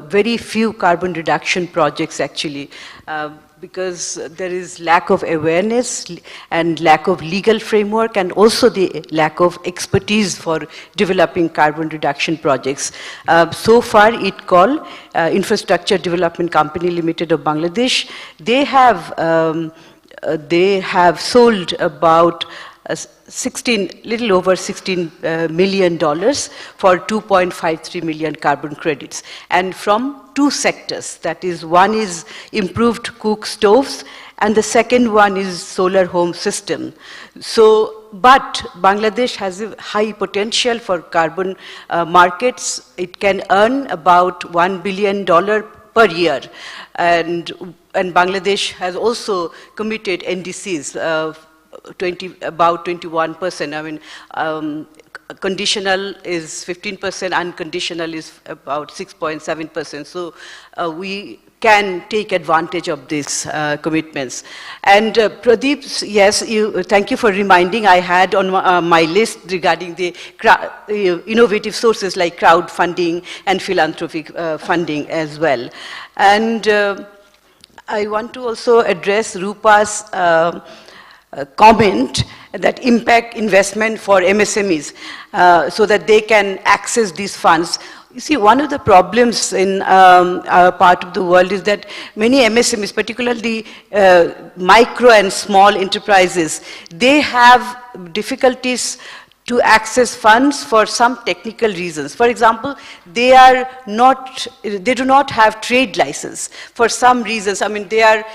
[SPEAKER 5] very few carbon reduction projects actually. Because there is lack of awareness and lack of legal framework, and also the lack of expertise for developing carbon reduction projects. So far, ITCOL, Infrastructure Development Company Limited of Bangladesh, they have sold about little over $16 million for 2.53 million carbon credits. And from two sectors, that is, one is improved cook stoves, and the second one is solar home system. So, but Bangladesh has a high potential for carbon markets. It can earn about $1 billion per year. And Bangladesh has also committed NDCs, about 21%. I mean, conditional is 15%, unconditional is about 6.7%. So we can take advantage of these commitments. And Pradeep, yes, thank you for reminding. I had on my list regarding the innovative sources like crowdfunding and philanthropic funding as well. And I want to also address Rupa's comment that impact investment for MSMEs so that they can access these funds. You see, one of the problems in our part of the world is that many MSMEs, particularly micro and small enterprises, they have difficulties to access funds for some technical reasons. For example, they do not have trade license for some reasons. I mean, they are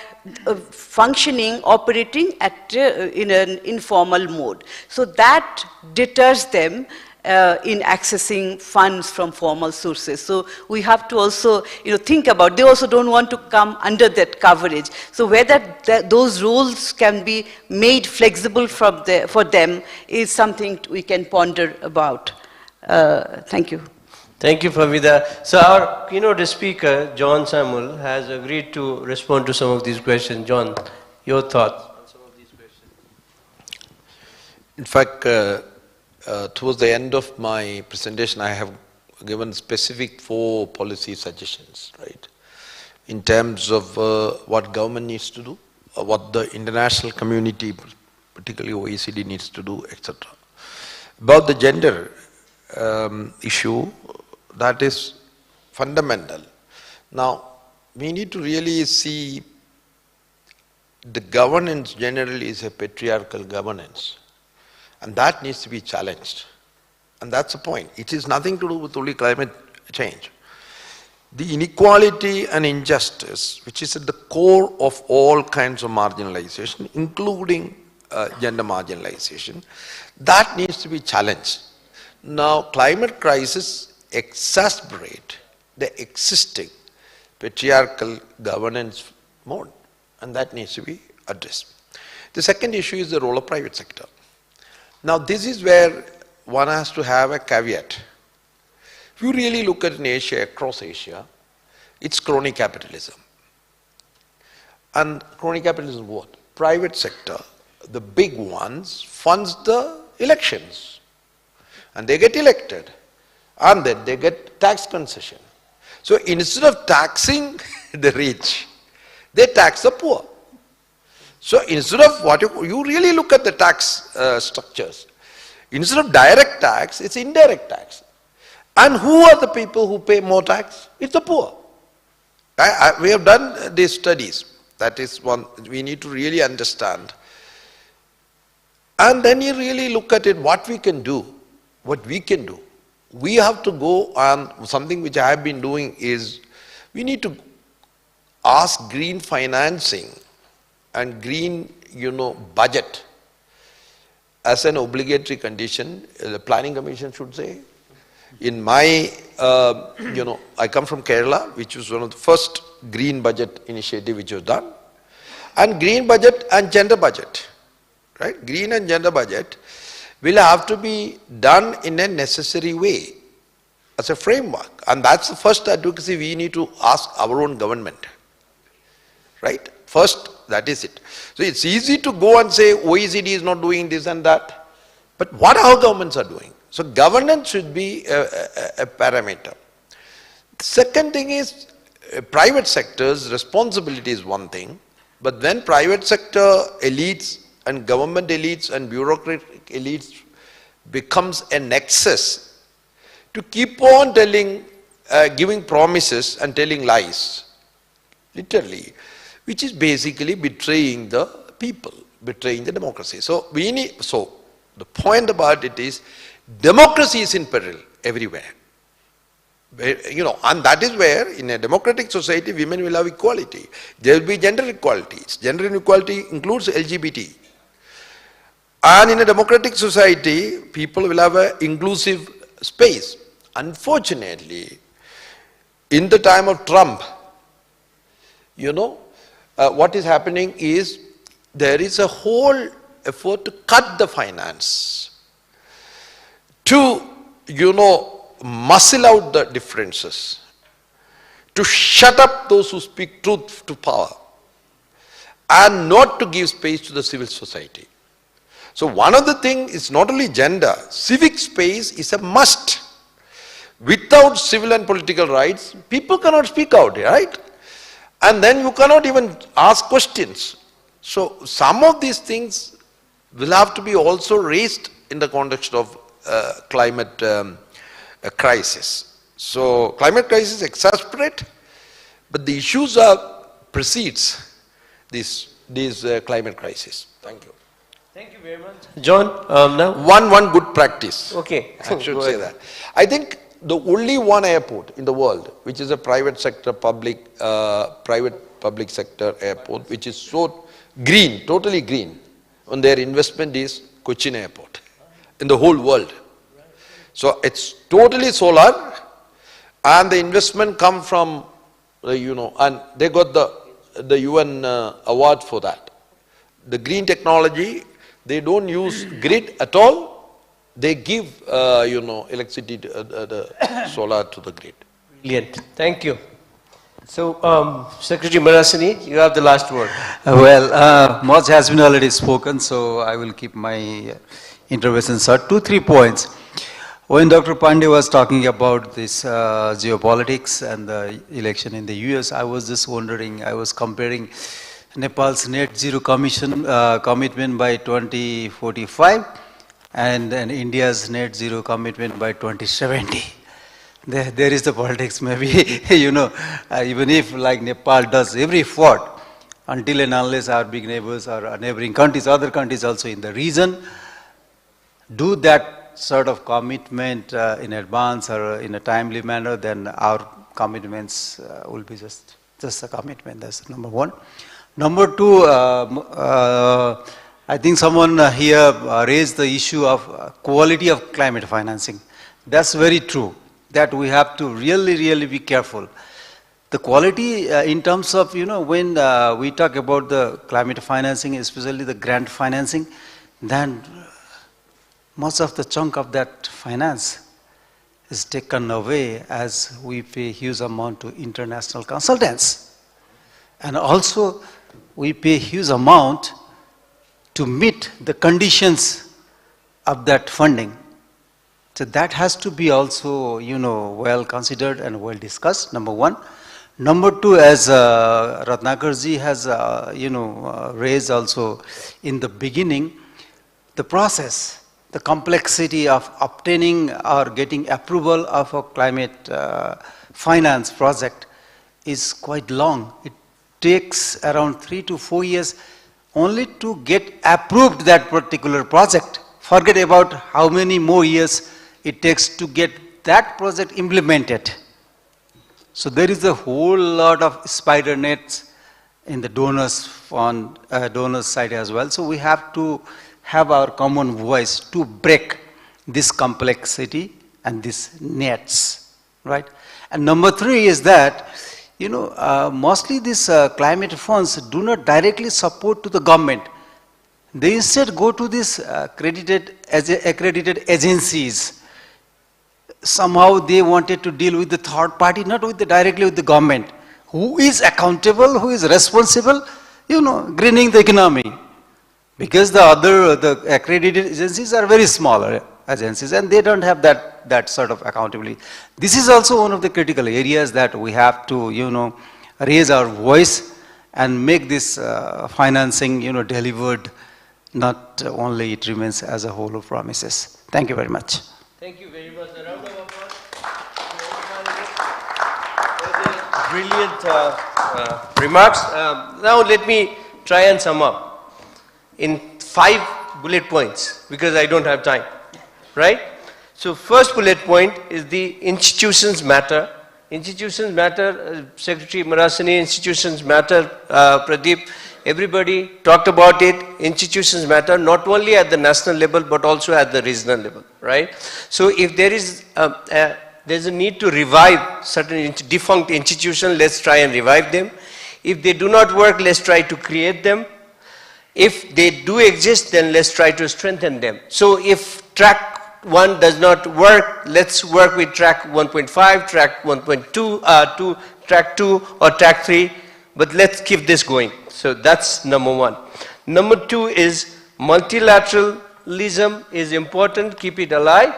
[SPEAKER 5] functioning, operating in an informal mode. So that deters them in accessing funds from formal sources. So we have to also think about, they also don't want to come under that coverage. So whether those rules can be made flexible for them is something we can ponder about. Thank you.
[SPEAKER 2] Thank you, Pavida. So our keynote speaker, John Samuel, has agreed to respond to some of these questions. John, your thoughts on some of these questions?
[SPEAKER 3] In fact, towards the end of my presentation, I have given specific 4 policy suggestions, right? In terms of what government needs to do, what the international community, particularly OECD, needs to do, etc. About the gender issue, that is fundamental. Now, we need to really see the governance generally is a patriarchal governance, and that needs to be challenged. And that's the point. It is nothing to do with only climate change. The inequality and injustice, which is at the core of all kinds of marginalization, including gender marginalization, that needs to be challenged. Now, climate crisis exacerbate the existing patriarchal governance mode, and that needs to be addressed. The second issue is the role of private sector. Now, this is where one has to have a caveat. If you really look at in Asia, across Asia, it's crony capitalism. And crony capitalism what? Private sector, the big ones, funds the elections. And they get elected. And then they get tax concession. So instead of taxing the rich, they tax the poor. So instead of what you really look at the tax structures, instead of direct tax, it's indirect tax. And who are the people who pay more tax? It's the poor. We have done these studies. That is one we need to really understand. And then you really look at it, what we can do. What we can do. We have to go on, something which I have been doing is, we need to ask green financing and green, budget as an obligatory condition. The planning commission should say. In my, I come from Kerala, which was one of the first green budget initiative which was done. And green budget and gender budget, right? Green and gender budget will have to be done in a necessary way as a framework. And that's the first advocacy we need to ask our own government, right? First, that is it. So it's easy to go and say OECD is not doing this and that, but what our governments are doing. So governance should be a parameter. The second thing is private sector's responsibility is one thing, but then private sector elites and government elites and bureaucratic elites becomes a nexus to keep on telling, giving promises and telling lies, literally, which is basically betraying the people, betraying the democracy. So the point about it is, democracy is in peril everywhere. And that is where in a democratic society, women will have equality. There will be gender equality. Gender inequality includes LGBT. And in a democratic society, people will have an inclusive space. Unfortunately, in the time of Trump, what is happening is there is a whole effort to cut the finance to muscle out the differences, to shut up those who speak truth to power, and not to give space to the civil society. So one of the things is not only gender, civic space is a must. Without civil and political rights, people cannot speak out, right? And then you cannot even ask questions. So some of these things will have to be also raised in the context of climate crisis. So climate crisis exasperate, but the issues precedes this climate crisis. Thank you.
[SPEAKER 2] Thank you very much. John, now?
[SPEAKER 3] One good practice.
[SPEAKER 2] Okay.
[SPEAKER 3] I should say that. I think the only one airport in the world, which is a private sector, public sector airport, which is so green, totally green, on their investment is Cochin Airport in the whole world. So it's totally solar, and the investment come from, and they got the UN award for that. The green technology, they don't use grid at all. They give, electricity, the solar to the grid.
[SPEAKER 2] Brilliant. Thank you. So, Secretary Marasani, you have the last word.
[SPEAKER 4] Much has been already spoken, so I will keep my intervention short. 2-3 points. When Dr. Pandey was talking about this geopolitics and the election in the US, I was just wondering, I was comparing Nepal's net zero commitment by 2045 and India's net zero commitment by 2070. There is the politics, maybe, even if like Nepal does every effort, until and unless our big neighbors or our neighboring countries, other countries also in the region, do that sort of commitment in advance or in a timely manner, then our commitments will be just a commitment. That's number one. Number two, I think someone here raised the issue of quality of climate financing. That's very true, that we have to really be careful. The quality in terms of, when we talk about the climate financing, especially the grant financing, then most of the chunk of that finance is taken away as we pay huge amount to international consultants. And also, we pay huge amount to meet the conditions of that funding. So that has to be also, well considered and well discussed, number one. Number two, as Ratnakarji has, raised also in the beginning, the process, the complexity of obtaining or getting approval of a climate finance project is quite long. It takes around 3 to 4 years only to get approved that particular project. Forget about how many more years it takes to get that project implemented. So there is a whole lot of spider nets in the donors side as well. So we have to have our common voice to break this complexity and these nets, right? And number three is that, mostly these climate funds do not directly support to the government. They instead go to these accredited agencies. Somehow they wanted to deal with the third party, not directly with the government. Who is accountable, who is responsible, greening the economy. Because the accredited agencies are very smaller agencies and they don't have that sort of accountability. This is also one of the critical areas that we have to, raise our voice and make this financing, delivered, not only it remains as a whole of promises. Thank you very much.
[SPEAKER 2] Thank you very much. A round of applause. Brilliant remarks. Now let me try and sum up in 5 bullet points because I don't have time, right? So first bullet point is the institutions matter. Institutions matter, Secretary Marasani, institutions matter, Pradeep, everybody talked about it. Institutions matter not only at the national level but also at the regional level, right? So if there is there's a need to revive certain defunct institutions, let's try and revive them. If they do not work, let's try to create them. If they do exist, then let's try to strengthen them. So if track one does not work, let's work with track 1.5, track 1.2, track 2 or track 3, but let's keep this going. So that's number one. Number two is multilateralism is important, keep it alive,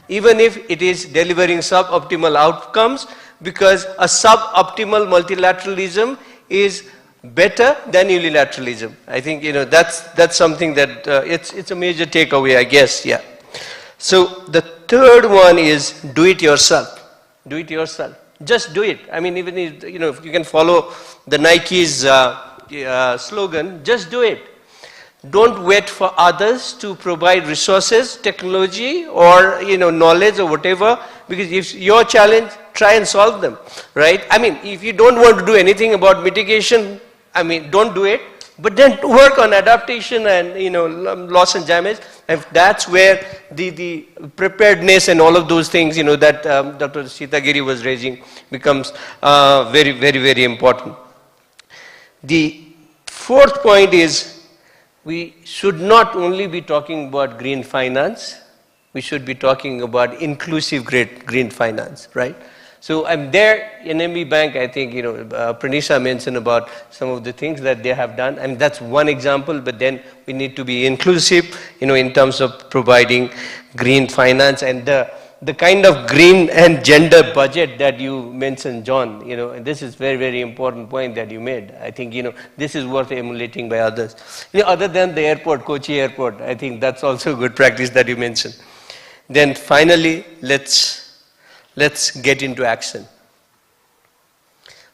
[SPEAKER 2] even if it is delivering suboptimal outcomes, because a suboptimal multilateralism is better than unilateralism. I think, you know, that's something that it's a major takeaway, I guess, yeah. So the third one is do it yourself. Do it yourself. Just do it. I mean, even if, you know, if you can follow the Nike's slogan, just do it. Don't wait for others to provide resources, technology, or, you know, knowledge or whatever, because if your challenge, try and solve them, right? I mean, if you don't want to do anything about mitigation, I mean, don't do it, but then work on adaptation and, you know, loss and damage. And that's where the preparedness and all of those things, you know, that Dr. Sitagiri was raising becomes very, very, very important. The fourth point is, we should not only be talking about green finance, we should be talking about inclusive green finance, right? So I'm there in MB Bank, I think, you know, Pranisha mentioned about some of the things that they have done, and that's one example, but then we need to be inclusive, you know, in terms of providing green finance and the kind of green and gender budget that you mentioned, John, you know, and this is very, very important point that you made. I think, you know, this is worth emulating by others. You know, other than the airport, Kochi airport, I think that's also a good practice that you mentioned. Then finally, let's get into action.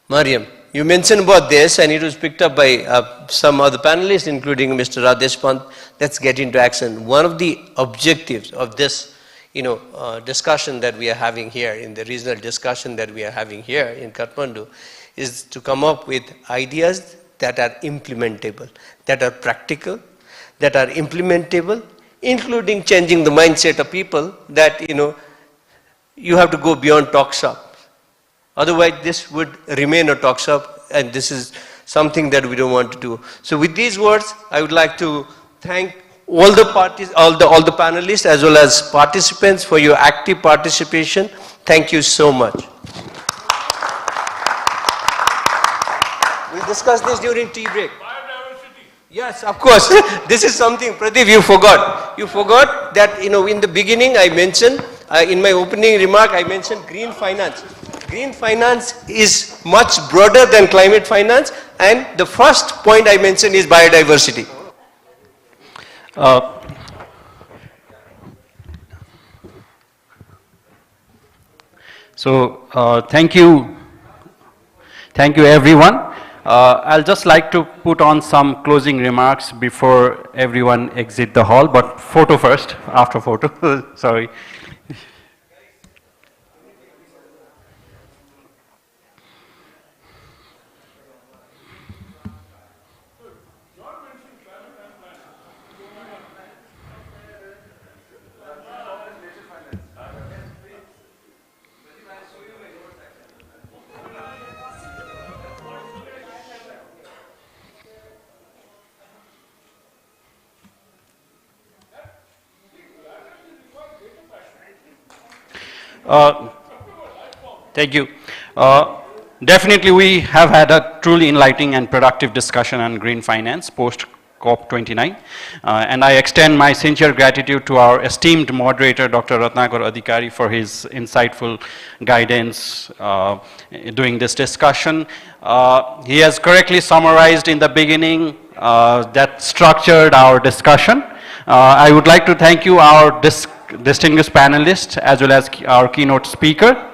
[SPEAKER 2] Mariam, you mentioned about this and it was picked up by some other panelists, including Mr. Radesh Pant. Let's get into action. One of the objectives of this, you know, discussion that we are having here, in the regional discussion that we are having here in Kathmandu, is to come up with ideas that are implementable, that are practical, that are implementable, including changing the mindset of people that, you know, you have to go beyond talk shop. Otherwise, this would remain a talk shop, and this is something that we don't want to do. So with these words, I would like to thank all the parties, all the panelists, as well as participants for your active participation. Thank you so much. We'll discuss this during tea break. Yes, of course. This is something, Pradeep, you forgot. You forgot that, you know, in the beginning I mentioned, in my opening remark, I mentioned green finance. Green finance is much broader than climate finance, and the first point I mentioned is biodiversity.
[SPEAKER 1] Thank you everyone. I'll just like to put on some closing remarks before everyone exit the hall, but photo first, after photo, sorry. Thank you. Definitely we have had a truly enlightening and productive discussion on green finance post-COP29. And I extend my sincere gratitude to our esteemed moderator, Dr. Ratnakar Adhikari, for his insightful guidance during this discussion. He has correctly summarized in the beginning that structured our discussion. I would like to thank you, our distinguished panelists, as well as our keynote speaker,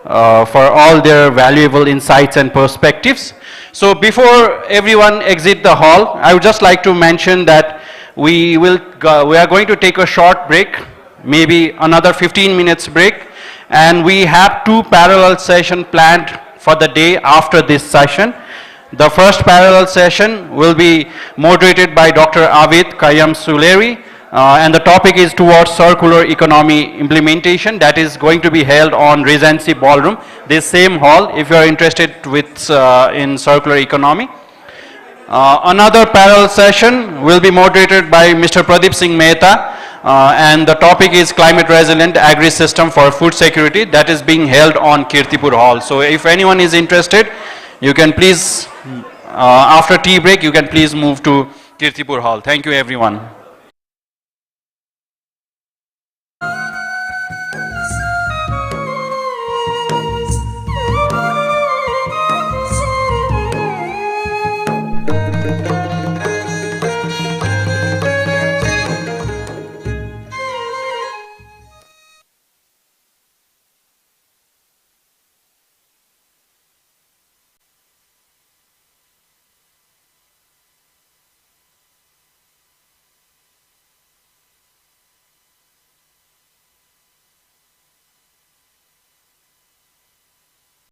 [SPEAKER 1] for all their valuable insights and perspectives. So before everyone exit the hall, I would just like to mention that we are going to take a short break, maybe another 15 minutes break, and we have 2 parallel sessions planned for the day after this session. The first parallel session will be moderated by Dr. Avid Kayam Suleri, and the topic is towards circular economy implementation. That is going to be held on Regency Ballroom, this same hall, if you are interested in circular economy. Another parallel session will be moderated by Mr. Pradeep Singh Mehta, And the topic is climate resilient agri-system for food security. That is being held on Kirtipur Hall. So if anyone is interested, you can please, after tea break, you can please move to Kirtipur Hall. Thank you everyone.